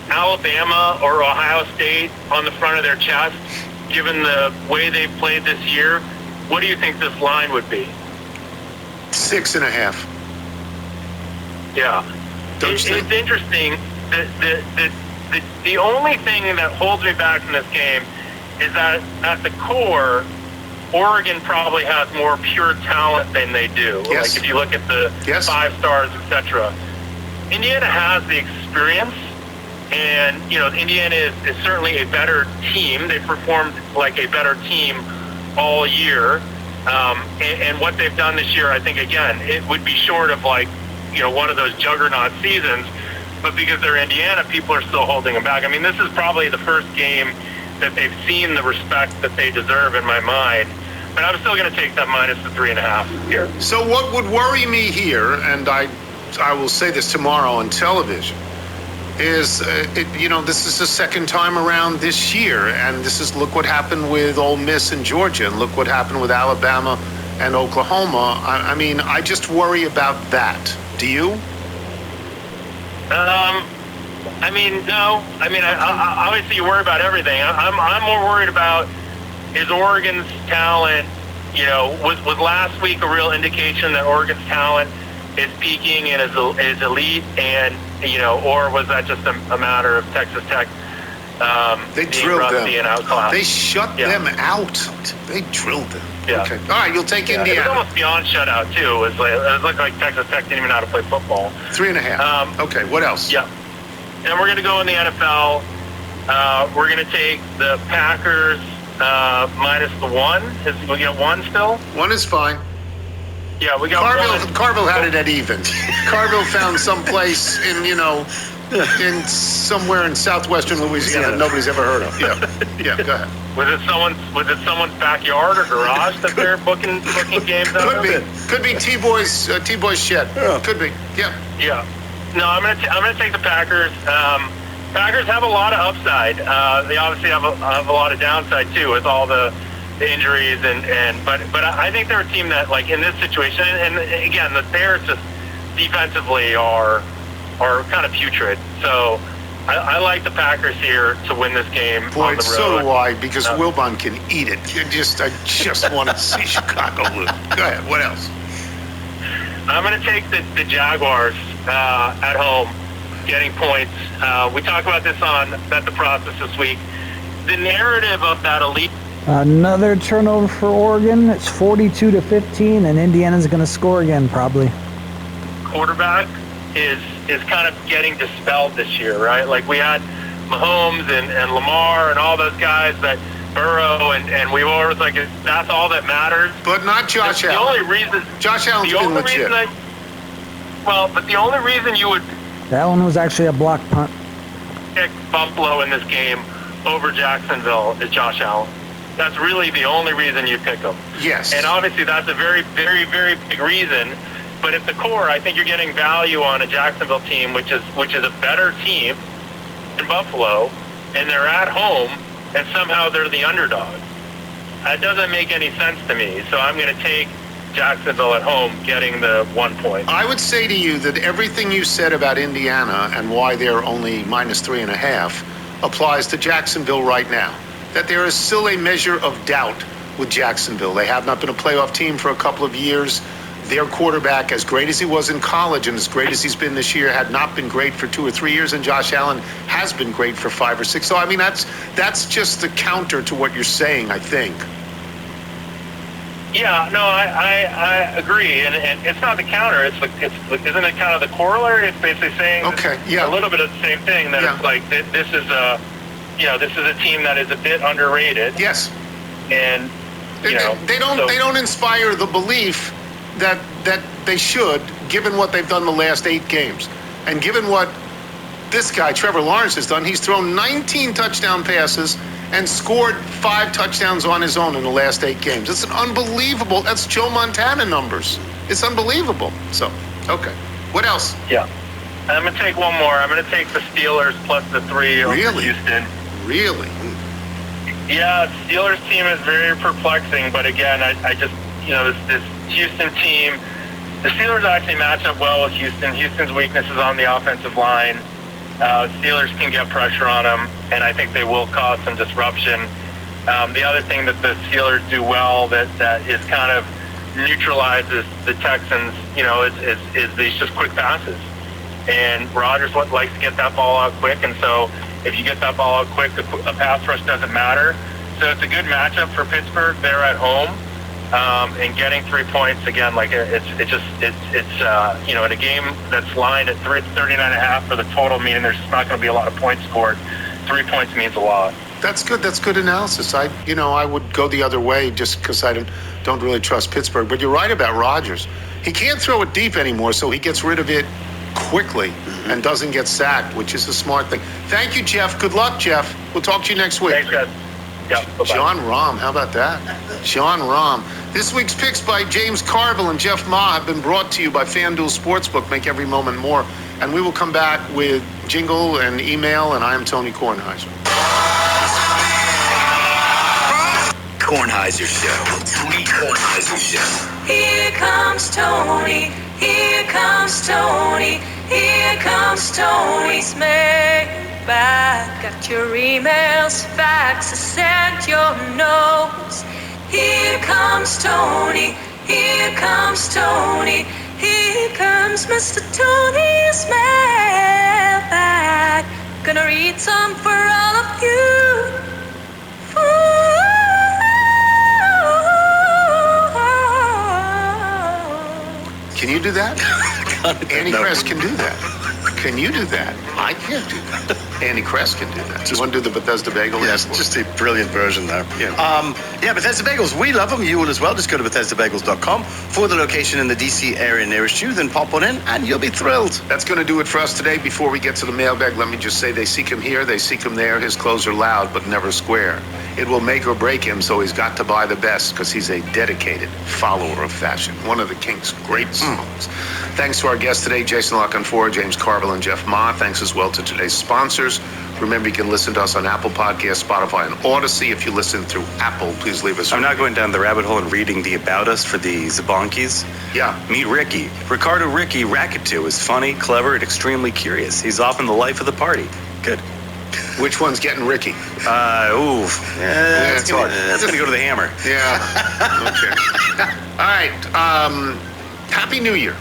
Alabama or Ohio State on the front of their chest, given the way they've played this year, what do you think this line would be? 6.5. Yeah. It's interesting. The only thing that holds me back from this game is that at the core, Oregon probably has more pure talent than they do. Yes. Like if you look at the 5 stars, etc. Indiana has the experience, and Indiana is certainly a better team. They performed like a better team all year, and what they've done this year, I think again, it would be short of like one of those juggernaut seasons, but because they're Indiana, people are still holding them back. I mean, this is probably the first game that they've seen the respect that they deserve in my mind. But I'm still going to take that minus the 3.5 here. So what would worry me here, and I will say this tomorrow on television, is this is the second time around this year, and look what happened with Ole Miss and Georgia, and look what happened with Alabama and Oklahoma. I mean, I just worry about that. Do you? I mean, no. I mean, obviously you worry about everything. I'm more worried about is Oregon's talent, was last week a real indication that Oregon's talent is peaking and is elite, and, or was that just a matter of Texas Tech they being drilled rusty them. and outclassed? They shut them out. They drilled them. Yeah. Okay. All right, you'll take Indiana. It was almost beyond shutout, too. It looked like Texas Tech didn't even know how to play football. 3.5. Okay, what else? Yeah. And we're going to go in the NFL. We're going to take the Packers minus the 1. We get 1 still? 1 is fine. Yeah, we got Carville had it at even. Carville found some place in somewhere in southwestern Louisiana nobody's ever heard of. Yeah, go ahead. Was it someone's backyard or garage that they're booking games out of? Could be T-Boy's shed. Yeah. Could be. Yeah. Yeah. No, I'm gonna take the Packers. Packers have a lot of upside. They obviously have a lot of downside too with all the injuries but I think they're a team that, like, in this situation, and again, the Bears just defensively are kind of putrid. So I like the Packers here to win this game on the road. So do I, because Wilbon can eat it. I just want to see Chicago lose. Go ahead. What else? I'm going to take the Jaguars at home, getting points. We talked about this on Bet the Process this week. The narrative of that elite. Another turnover for Oregon. It's 42-15, and Indiana's going to score again, probably. Quarterback is kind of getting dispelled this year, right? Like, we had Mahomes and Lamar and all those guys that Burrow, and we were like, that's all that matters. But not Josh Allen. The only reason Josh Allen's been legit. But the only reason you would that one was actually a block punt. Pick Buffalo in this game over Jacksonville is Josh Allen. That's really the only reason you pick them. Yes. And obviously that's a very, very, very big reason. But at the core, I think you're getting value on a Jacksonville team, which is a better team than Buffalo, and they're at home, and somehow they're the underdog. That doesn't make any sense to me. So I'm going to take Jacksonville at home, getting the 1 point. I would say to you that everything you said about Indiana and why they're only -3.5 applies to Jacksonville right now. That there is still a measure of doubt with Jacksonville. They have not been a playoff team for a couple of years. Their quarterback, as great as he was in college and as great as he's been this year, had not been great for 2 or 3 years, and Josh Allen has been great for 5 or 6. So, I mean, that's just the counter to what you're saying, I think. Yeah, no, I agree, and it's not the counter. Isn't it kind of the corollary? It's basically saying a little bit of the same thing. That it's like this is a team that is a bit underrated. Yes, and they don't inspire the belief that they should, given what they've done the last 8 games, and given what this guy Trevor Lawrence has done. He's thrown 19 touchdown passes and scored 5 touchdowns on his own in the last 8 games. It's an unbelievable. That's Joe Montana numbers. It's unbelievable. So, okay. What else? Yeah. I'm going to take one more. I'm going to take the Steelers plus the 3 over Houston. Really? Yeah, Steelers team is very perplexing, but again, I just, this Houston team, the Steelers actually match up well with Houston. Houston's weakness is on the offensive line. Steelers can get pressure on them, and I think they will cause some disruption. The other thing that the Steelers do well that is kind of neutralizes the Texans, is these just quick passes. And Rodgers likes to get that ball out quick, and so if you get that ball out quick, a pass rush doesn't matter. So it's a good matchup for Pittsburgh. They're at home, and getting 3 points again. Like it's in a game that's lined at 39.5 for the total, meaning there's not going to be a lot of points scored. 3 points means a lot. That's good. That's good analysis. I would go the other way just because I don't really trust Pittsburgh. But you're right about Rodgers. He can't throw it deep anymore, so he gets rid of it quickly and doesn't get sacked, which is a smart thing. Thank you, Jeff. Good luck, Jeff. We'll talk to you next week. Thanks, guys. Yeah, John Rahm, how about that? John Rahm. This week's picks by James Carville and Jeff Ma have been brought to you by FanDuel Sportsbook. Make every moment more. And we will come back with jingle and email, and I am Tony Kornheiser. Kornheiser Show. Tony Kornheiser Show. Here comes Tony. Here comes Tony. Here comes Tony Smith. Back. Got your emails, faxes, sent your notes. Here comes Tony. Here comes Tony. Here comes Mr. Tony Smith. Gonna read some for all of you. Can you do that? Annie Kress can do that. Can you do that? I can't do that. Annie Kress can do that. You want to do the Bethesda Bagel? Yes, just a brilliant version there. Yeah. Bethesda Bagels. We love them. You will as well. Just go to BethesdaBagels.com for the location in the D.C. area nearest you. Then pop one in and you'll be thrilled. That's going to do it for us today. Before we get to the mailbag, let me just say they seek him here, they seek him there. His clothes are loud but never square. It will make or break him, so he's got to buy the best because he's a dedicated follower of fashion. One of the King's great songs. Thanks to our guests today, Jason Lockenford, James Carville, and Jeff Ma. Thanks as well to today's sponsors. sponsors. Remember, you can listen to us on Apple Podcasts, Spotify, and Odyssey. If you listen through Apple, please leave us. I'm not going down the rabbit hole and reading the about us for the Zabonkis. Yeah. Meet Ricky. Ricardo Ricky Rakitu is funny, clever, and extremely curious. He's often the life of the party. Good. Which one's getting Ricky? That's going to go to the hammer. Yeah. Okay. All right. Happy New Year.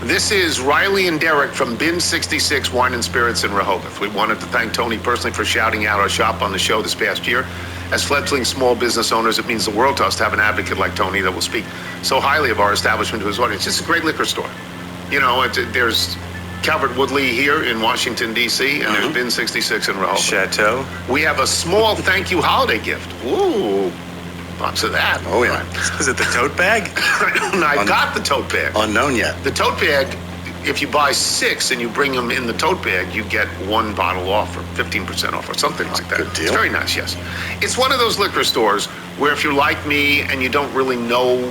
This is Riley and Derek from Bin 66 Wine and Spirits in Rehoboth. We wanted to thank Tony personally for shouting out our shop on the show this past year. As fledgling small business owners, it means the world to us to have an advocate like Tony that will speak so highly of our establishment to his audience. It's a great liquor store. You know, there's Calvert Woodley here in Washington, D.C., and there's Bin 66 in Rehoboth. Chateau. We have a small thank you holiday gift. Ooh. Lots of that. Oh, yeah. Is it the tote bag? I got the tote bag. Unknown yet. The tote bag, if you buy 6 and you bring them in the tote bag, you get 1 bottle off or 15% off or something like that. Good deal. It's very nice, yes. It's one of those liquor stores where if you're like me and you don't really know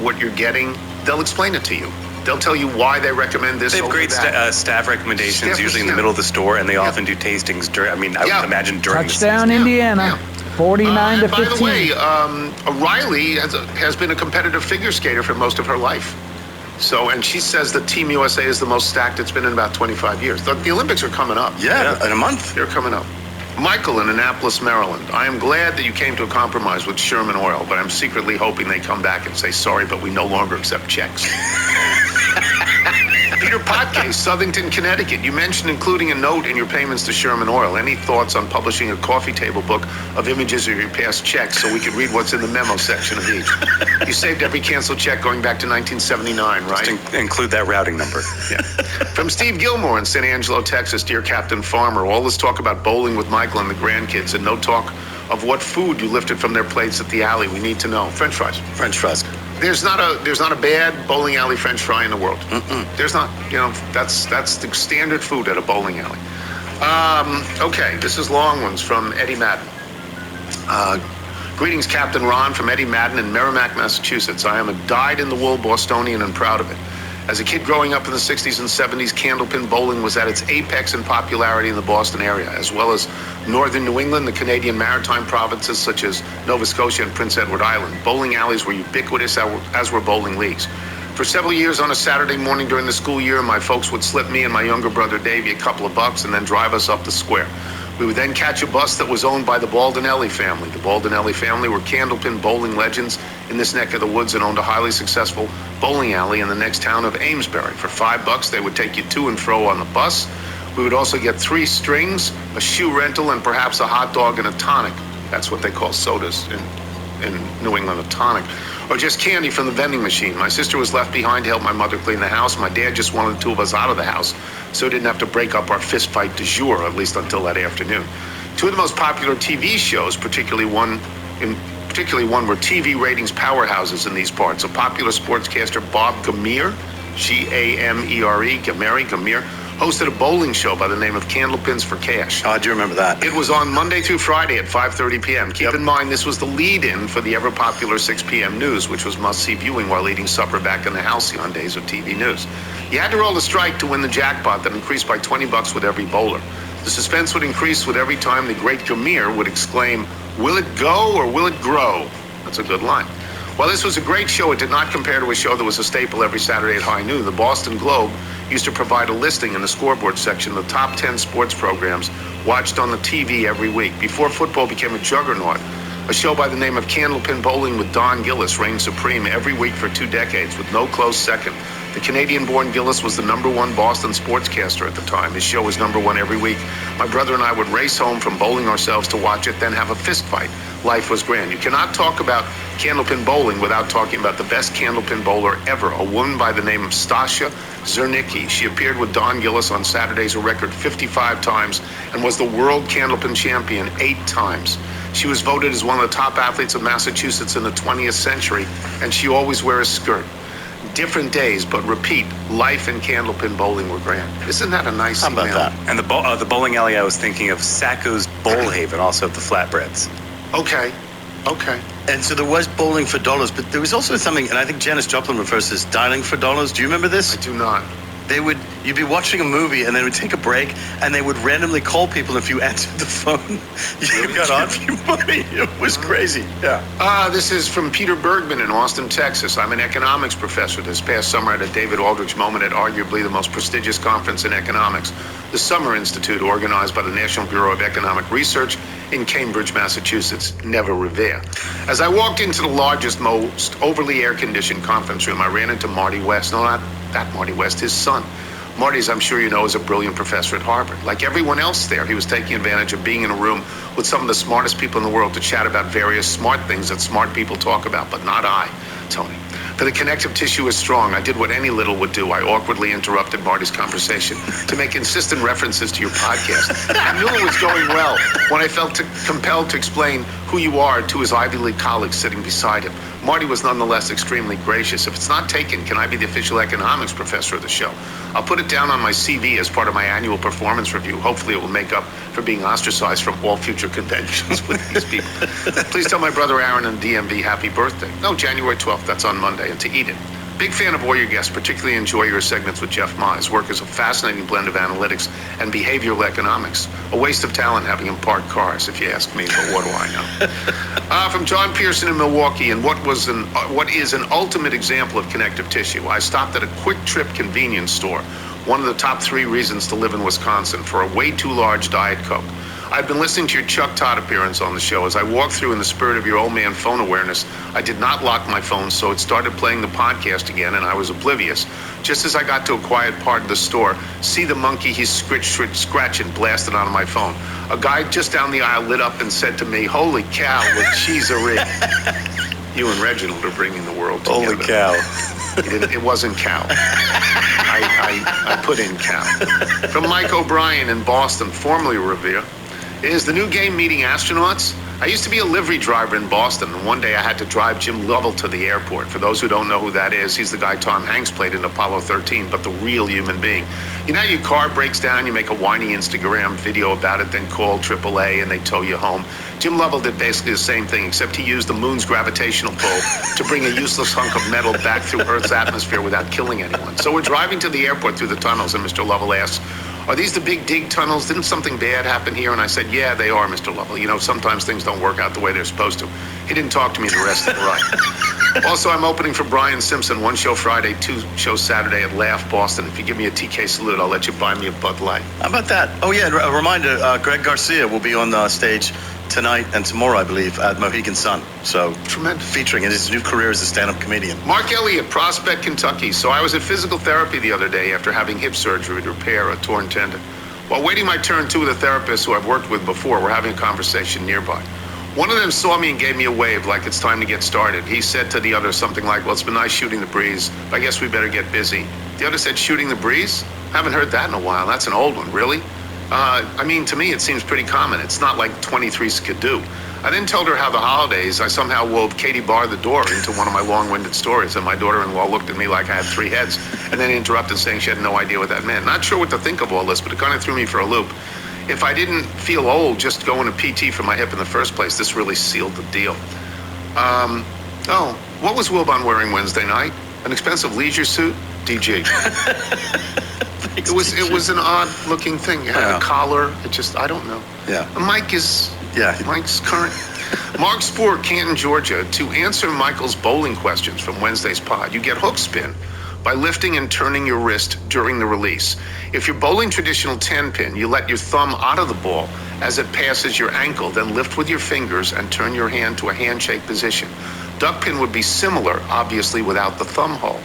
what you're getting, they'll explain it to you. They'll tell you why they recommend this. They have great staff recommendations, usually in the middle of the store, and they often do tastings during, I would imagine during Touchdown, the season. Indiana. 49 to 15. By the way, Riley has been a competitive figure skater for most of her life. So, and she says that Team USA is the most stacked it's been in about 25 years. The Olympics are coming up. Yeah, in a month. They're coming up. Michael in Annapolis, Maryland. I am glad that you came to a compromise with Sherman Oil, but I'm secretly hoping they come back and say, sorry, but we no longer accept checks. Peter Potcase, Southington, Connecticut. You mentioned including a note in your payments to Sherman Oil. Any thoughts on publishing a coffee table book of images of your past checks so we could read what's in the memo section of each? You saved every canceled check going back to 1979, right? Just include that routing number. Yeah. From Steve Gilmore in San Angelo, Texas. Dear Captain Farmer, all this talk about bowling with Michael and the grandkids and no talk of what food you lifted from their plates at the alley. We need to know. French fries. French fries. There's not a bad bowling alley French fry in the world. There's not. You know, that's the standard food at a bowling alley. Okay, this is long ones from Eddie Madden. Greetings, Captain Ron from Eddie Madden in Merrimack, Massachusetts. I am a dyed-in-the-wool Bostonian and proud of it. As a kid growing up in the 60s and 70s, candlepin bowling was at its apex in popularity in the Boston area, as well as northern New England, the Canadian maritime provinces such as Nova Scotia and Prince Edward Island. Bowling alleys were ubiquitous, as were bowling leagues. For several years on a Saturday morning during the school year, my folks would slip me and my younger brother Davey a couple of bucks and then drive us up the square. We would then catch a bus that was owned by the Baldinelli family. The Baldinelli family were candlepin bowling legends in this neck of the woods and owned a highly successful bowling alley in the next town of Amesbury. For $5, they would take you to and fro on the bus. We would also get 3 strings, a shoe rental, and perhaps a hot dog and a tonic. That's what they call sodas in New England, a tonic. Or just candy from the vending machine. My sister was left behind to help my mother clean the house. My dad just wanted the 2 of us out of the house so he didn't have to break up our fist fight du jour, at least until that afternoon. 2 of the most popular TV shows, particularly one were TV ratings powerhouses in these parts. A popular sportscaster, Bob Gamere, G-A-M-E-R-E, Gamere, hosted a bowling show by the name of Candlepins for Cash. Oh, I do remember that. It was on Monday through Friday at 5:30 p.m. Keep in mind, this was the lead-in for the ever-popular 6 p.m. news, which was must-see viewing while eating supper back in the house on days of TV news. You had to roll a strike to win the jackpot that increased by $20 with every bowler. The suspense would increase with every time the great Gamere would exclaim, "Will it go or will it grow?" That's a good line. While this was a great show, it did not compare to a show that was a staple every Saturday at high noon. The Boston Globe used to provide a listing in the scoreboard section of the top 10 sports programs watched on the TV every week. Before football became a juggernaut, a show by the name of Candlepin Bowling with Don Gillis reigned supreme every week for 2 decades with no close second. The Canadian-born Gillis was the #1 Boston sportscaster at the time. His show was #1 every week. My brother and I would race home from bowling ourselves to watch it, then have a fist fight. Life was grand. You cannot talk about candlepin bowling without talking about the best candlepin bowler ever, a woman by the name of Stasia Zernicki. She appeared with Don Gillis on Saturdays a record 55 times and was the world candlepin champion 8 times. She was voted as one of the top athletes of Massachusetts in the 20th century, and she always wore a skirt. Different days, but repeat, life and candlepin bowling were grand. Isn't that a nice How about email? that? And the bowling alley I was thinking of, Sacco's Bowl Haven, also at the Flatbreads. Okay. And so there was bowling for dollars, but there was also something, and I think Janis Joplin refers to as dialing for dollars. Do you remember this? I do not. you'd be watching a movie and they would take a break and they would randomly call people. And if you answered the phone, you got on for your money. It was crazy. Yeah. This is from Peter Bergman in Austin, Texas. I'm an economics professor. This past summer at a David Aldrich moment at arguably the most prestigious conference in economics, the Summer Institute, organized by the National Bureau of Economic Research in Cambridge, Massachusetts, never Revere. As I walked into the largest, most overly air-conditioned conference room, I ran into Marty West. No, not that Marty West, his son. Marty, as I'm sure you know, is a brilliant professor at Harvard. Like everyone else there, he was taking advantage of being in a room with some of the smartest people in the world to chat about various smart things that smart people talk about, but not I, Tony. For the connective tissue is strong, I did what any little would do. I awkwardly interrupted Marty's conversation to make insistent references to your podcast. I knew it was going well when I felt compelled to explain who you are to his Ivy League colleagues sitting beside him. Marty was nonetheless extremely gracious. If it's not taken, can I be the official economics professor of the show? I'll put it down on my CV as part of my annual performance review. Hopefully it will make up for being ostracized from all future conventions with these people. Please tell my brother Aaron and DMV happy birthday. No, January 12th, that's on Monday, and to eat it. Big fan of all your guests, particularly enjoy your segments with Jeff Mize. Work is a fascinating blend of analytics and behavioral economics. A waste of talent having him park cars, if you ask me, but what do I know? From John Pearson in Milwaukee, and what is an ultimate example of connective tissue. I stopped at a Quick Trip convenience store, one of the top 3 reasons to live in Wisconsin, for a way too large Diet Coke. I've been listening to your Chuck Todd appearance on the show. As I walked through in the spirit of your old man phone awareness, I did not lock my phone, so it started playing the podcast again, and I was oblivious. Just as I got to a quiet part of the store, See the Monkey He's Scratching blasted onto my phone. A guy just down the aisle lit up and said to me, "Holy cow, with cheesery." You and Reginald are bringing the world together. Holy cow. It wasn't cow. I put in cow. From Mike O'Brien in Boston, formerly Revere. Is the new game meeting astronauts? I used to be a livery driver in Boston, and one day I had to drive Jim Lovell to the airport. For those who don't know who that is, he's the guy Tom Hanks played in Apollo 13, but the real human being. You know, your car breaks down, you make a whiny Instagram video about it, then call AAA and they tow you home. Jim Lovell did basically the same thing, except he used the moon's gravitational pull to bring a useless hunk of metal back through Earth's atmosphere without killing anyone. So we're driving to the airport through the tunnels, and Mr. Lovell asks, "Are these the big dig tunnels? Didn't something bad happen here?" And I said, "Yeah, they are, Mr. Lovell. You know, sometimes things don't work out the way they're supposed to." He didn't talk to me the rest of the ride. Also, I'm opening for Brian Simpson, 1 show Friday, 2 shows Saturday at Laugh Boston. If you give me a TK salute, I'll let you buy me a Bud Light. How about that? Oh, yeah, a reminder, Greg Garcia will be on stage tonight and tomorrow, I believe, at Mohegan Sun. So, tremendous. Featuring in his new career as a stand-up comedian. Mark Elliott, Prospect, Kentucky. So I was at physical therapy the other day after having hip surgery to repair a torn tendon. While waiting my turn, 2 of the therapists who I've worked with before were having a conversation nearby. One of them saw me and gave me a wave like it's time to get started. He said to the other something like, "Well, it's been nice shooting the breeze, but I guess we better get busy." The other said, "Shooting the breeze? Haven't heard that in a while. That's an old one, really?" I mean, to me, it seems pretty common. It's not like 23 Skidoo. I then told her how the holidays, I somehow wove Katie Barr the door into one of my long-winded stories, and my daughter-in-law looked at me like I had 3 heads, and then interrupted saying she had no idea what that meant. Not sure what to think of all this, but it kind of threw me for a loop. If I didn't feel old just going to PT for my hip in the first place, this really sealed the deal. What was Wilbon wearing Wednesday night? An expensive leisure suit? DG. It was an odd-looking thing. It had a collar. I don't know. Yeah. Mike's current. Mark Spoor, Canton, Georgia. To answer Michael's bowling questions from Wednesday's pod, you get hook spin by lifting and turning your wrist during the release. If you're bowling traditional 10-pin, you let your thumb out of the ball as it passes your ankle, then lift with your fingers and turn your hand to a handshake position. Duck pin would be similar, obviously without the thumb hole.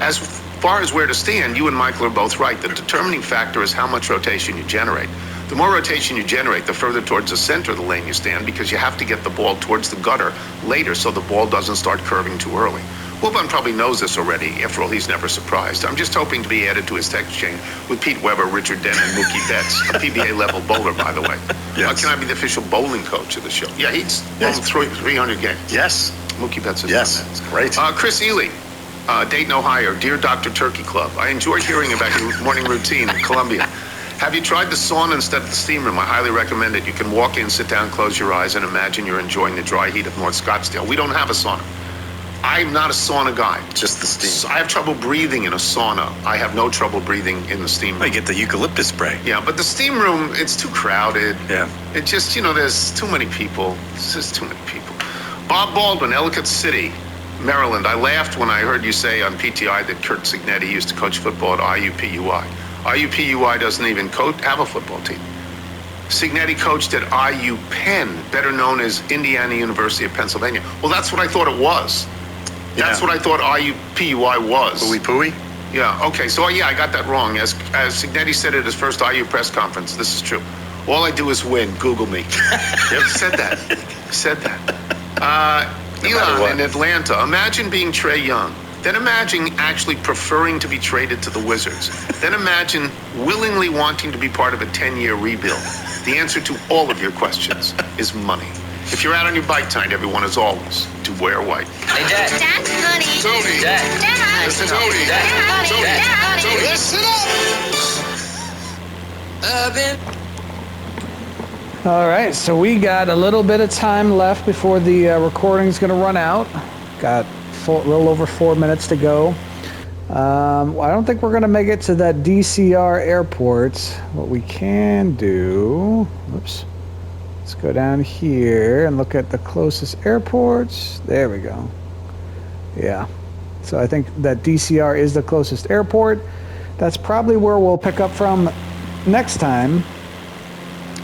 As far as where to stand, you and Michael are both right. The determining factor is how much rotation you generate. The more rotation you generate, the further towards the center of the lane you stand, because you have to get the ball towards the gutter later so the ball doesn't start curving too early. Wilbon probably knows this already. After all, he's never surprised. I'm just hoping to be added to his text chain with Pete Weber, Richard Dent, and Mookie Betts, a PBA-level bowler, by the way. Yes. Can I be the official bowling coach of the show? Yeah, he's won 300 games. Yes. Mookie Betts is Yes, it's great. Chris Ely, Dayton, Ohio. Dear Dr. Turkey Club, I enjoyed hearing about your morning routine in Colombia. Have you tried the sauna instead of the steam room? I highly recommend it. You can walk in, sit down, close your eyes, and imagine you're enjoying the dry heat of North Scottsdale. We don't have a sauna. I'm not a sauna guy. Just the steam. So I have trouble breathing in a sauna. I have no trouble breathing in the steam room. You get the eucalyptus spray. Yeah, but the steam room, it's too crowded. Yeah. It just, there's too many people. It's just too many people. Bob Baldwin, Ellicott City, Maryland. I laughed when I heard you say on PTI that Kurt Signetti used to coach football at IUPUI. IUPUI doesn't even have a football team. Signetti coached at IU Penn, better known as Indiana University of Pennsylvania. Well, that's what I thought it was. That's what I thought IUPUI was. Pooey pooey? Yeah, okay, so I got that wrong. As Signetti said at his first IU press conference, this is true. All I do is win. Google me. Yep, said that. Elon in Atlanta. Imagine being Trae Young. Then imagine actually preferring to be traded to the Wizards. Then imagine willingly wanting to be part of a 10-year rebuild. The answer to all of your questions is money. If you're out on your bike tonight, everyone, as always, to wear white. Hey, Dad. Dad, honey. Tony. Dad. Dad. Listen up. Tony. Dad. Tony. Dad. Tony. Listen up. All right, so we got a little bit of time left before the recording's going to run out. Got a little over 4 minutes to go. I don't think we're going to make it to that DCR airport. What we can do, let's go down here and look at the closest airports. There we go. Yeah, so I think that DCR is the closest airport. That's probably where we'll pick up from next time.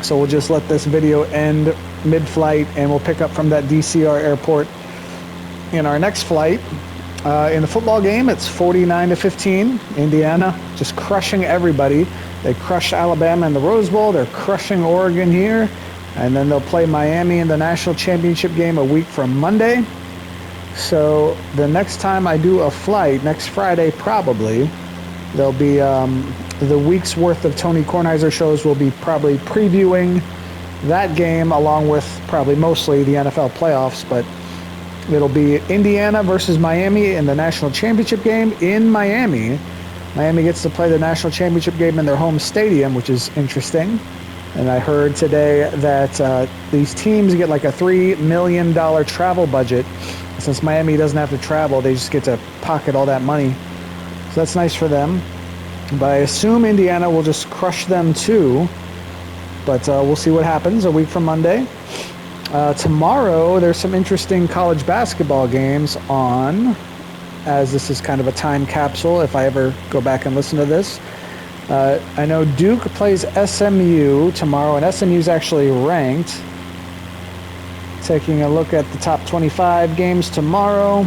So we'll just let this video end mid-flight, and we'll pick up from that DCR airport in our next flight. In the football game, it's 49-15. Indiana just crushing everybody. They crushed Alabama in the Rose Bowl. They're crushing Oregon here. And then they'll play Miami in the national championship game a week from Monday. So the next time I do a flight, next Friday probably, there'll be the week's worth of Tony Kornheiser shows. Will be probably previewing that game along with probably mostly the NFL playoffs, but it'll be Indiana versus Miami in the national championship game in Miami. Miami gets to play the national championship game in their home stadium, which is interesting. And I heard today that these teams get like a $3 million travel budget. Since Miami doesn't have to travel, they just get to pocket all that money. So that's nice for them. But I assume Indiana will just crush them too. But we'll see what happens a week from Monday. Tomorrow, there's some interesting college basketball games on, as this is kind of a time capsule if I ever go back and listen to this. I know Duke plays SMU tomorrow, and SMU's actually ranked. Taking a look at the top 25 games tomorrow.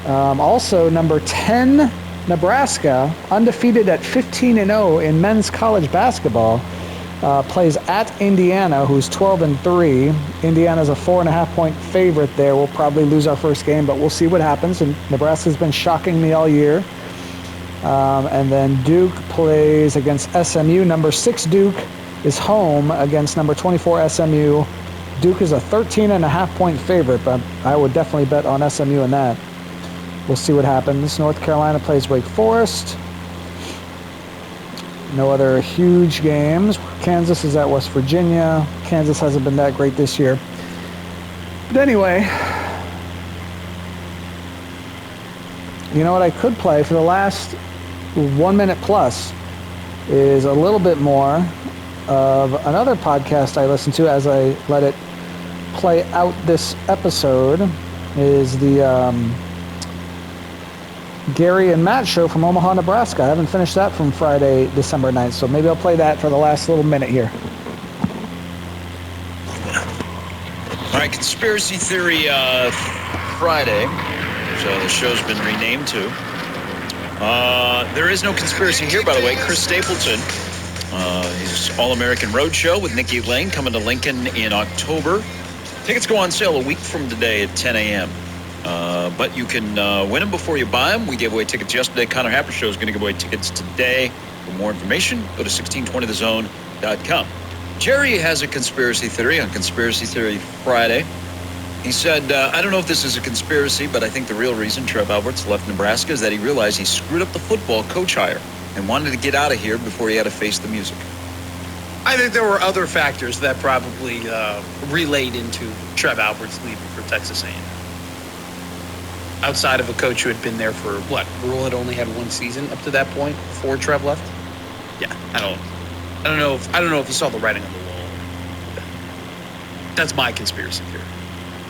Also, number 10, Nebraska, undefeated at 15-0 in men's college basketball, plays at Indiana, who's 12-3. Indiana's a 4.5-point favorite there. We'll probably lose our first game, but we'll see what happens. And Nebraska's been shocking me all year. And then Duke plays against SMU. Number 6 Duke is home against number 24 SMU. Duke is a 13.5-point favorite, but I would definitely bet on SMU in that. We'll see what happens. North Carolina plays Wake Forest. No other huge games. Kansas is at West Virginia. Kansas hasn't been that great this year. But anyway, you know what I could play for the last 1 minute plus is a little bit more of another podcast I listen to as I let it play out this episode, is the Gary and Matt show from Omaha, Nebraska. I haven't finished that from Friday, December 9th, so maybe I'll play that for the last little minute here. All right, Conspiracy Theory Friday, which the show's been renamed to. There is no conspiracy here, by the way. Chris Stapleton, his All-American Roadshow with Nikki Lane coming to Lincoln in October. Tickets go on sale a week from today at 10 a.m. But you can win them before you buy them. We gave away tickets yesterday. Connor Happer Show is going to give away tickets today. For more information, go to 1620thezone.com. Jerry has a conspiracy theory on Conspiracy Theory Friday. He said, I don't know if this is a conspiracy, but I think the real reason Trev Alberts left Nebraska is that he realized he screwed up the football coach hire and wanted to get out of here before he had to face the music. I think there were other factors that probably relayed into Trev Alberts leaving for Texas A&M. Outside of a coach who had been there for what? Rule had only had one season up to that point before Trev left. Yeah, I don't know if he saw the writing on the wall. That's my conspiracy theory.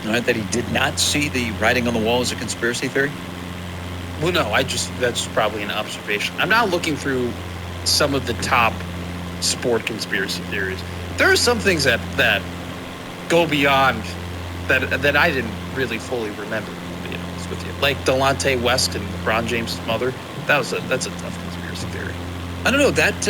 All right, that he did not see the writing on the wall as a conspiracy theory? Well, no, that's probably an observation. I'm now looking through some of the top sport conspiracy theories. There are some things that go beyond that I didn't really fully remember, to be honest with you. Like Delonte West and LeBron James' mother. That's a tough conspiracy theory. I don't know, that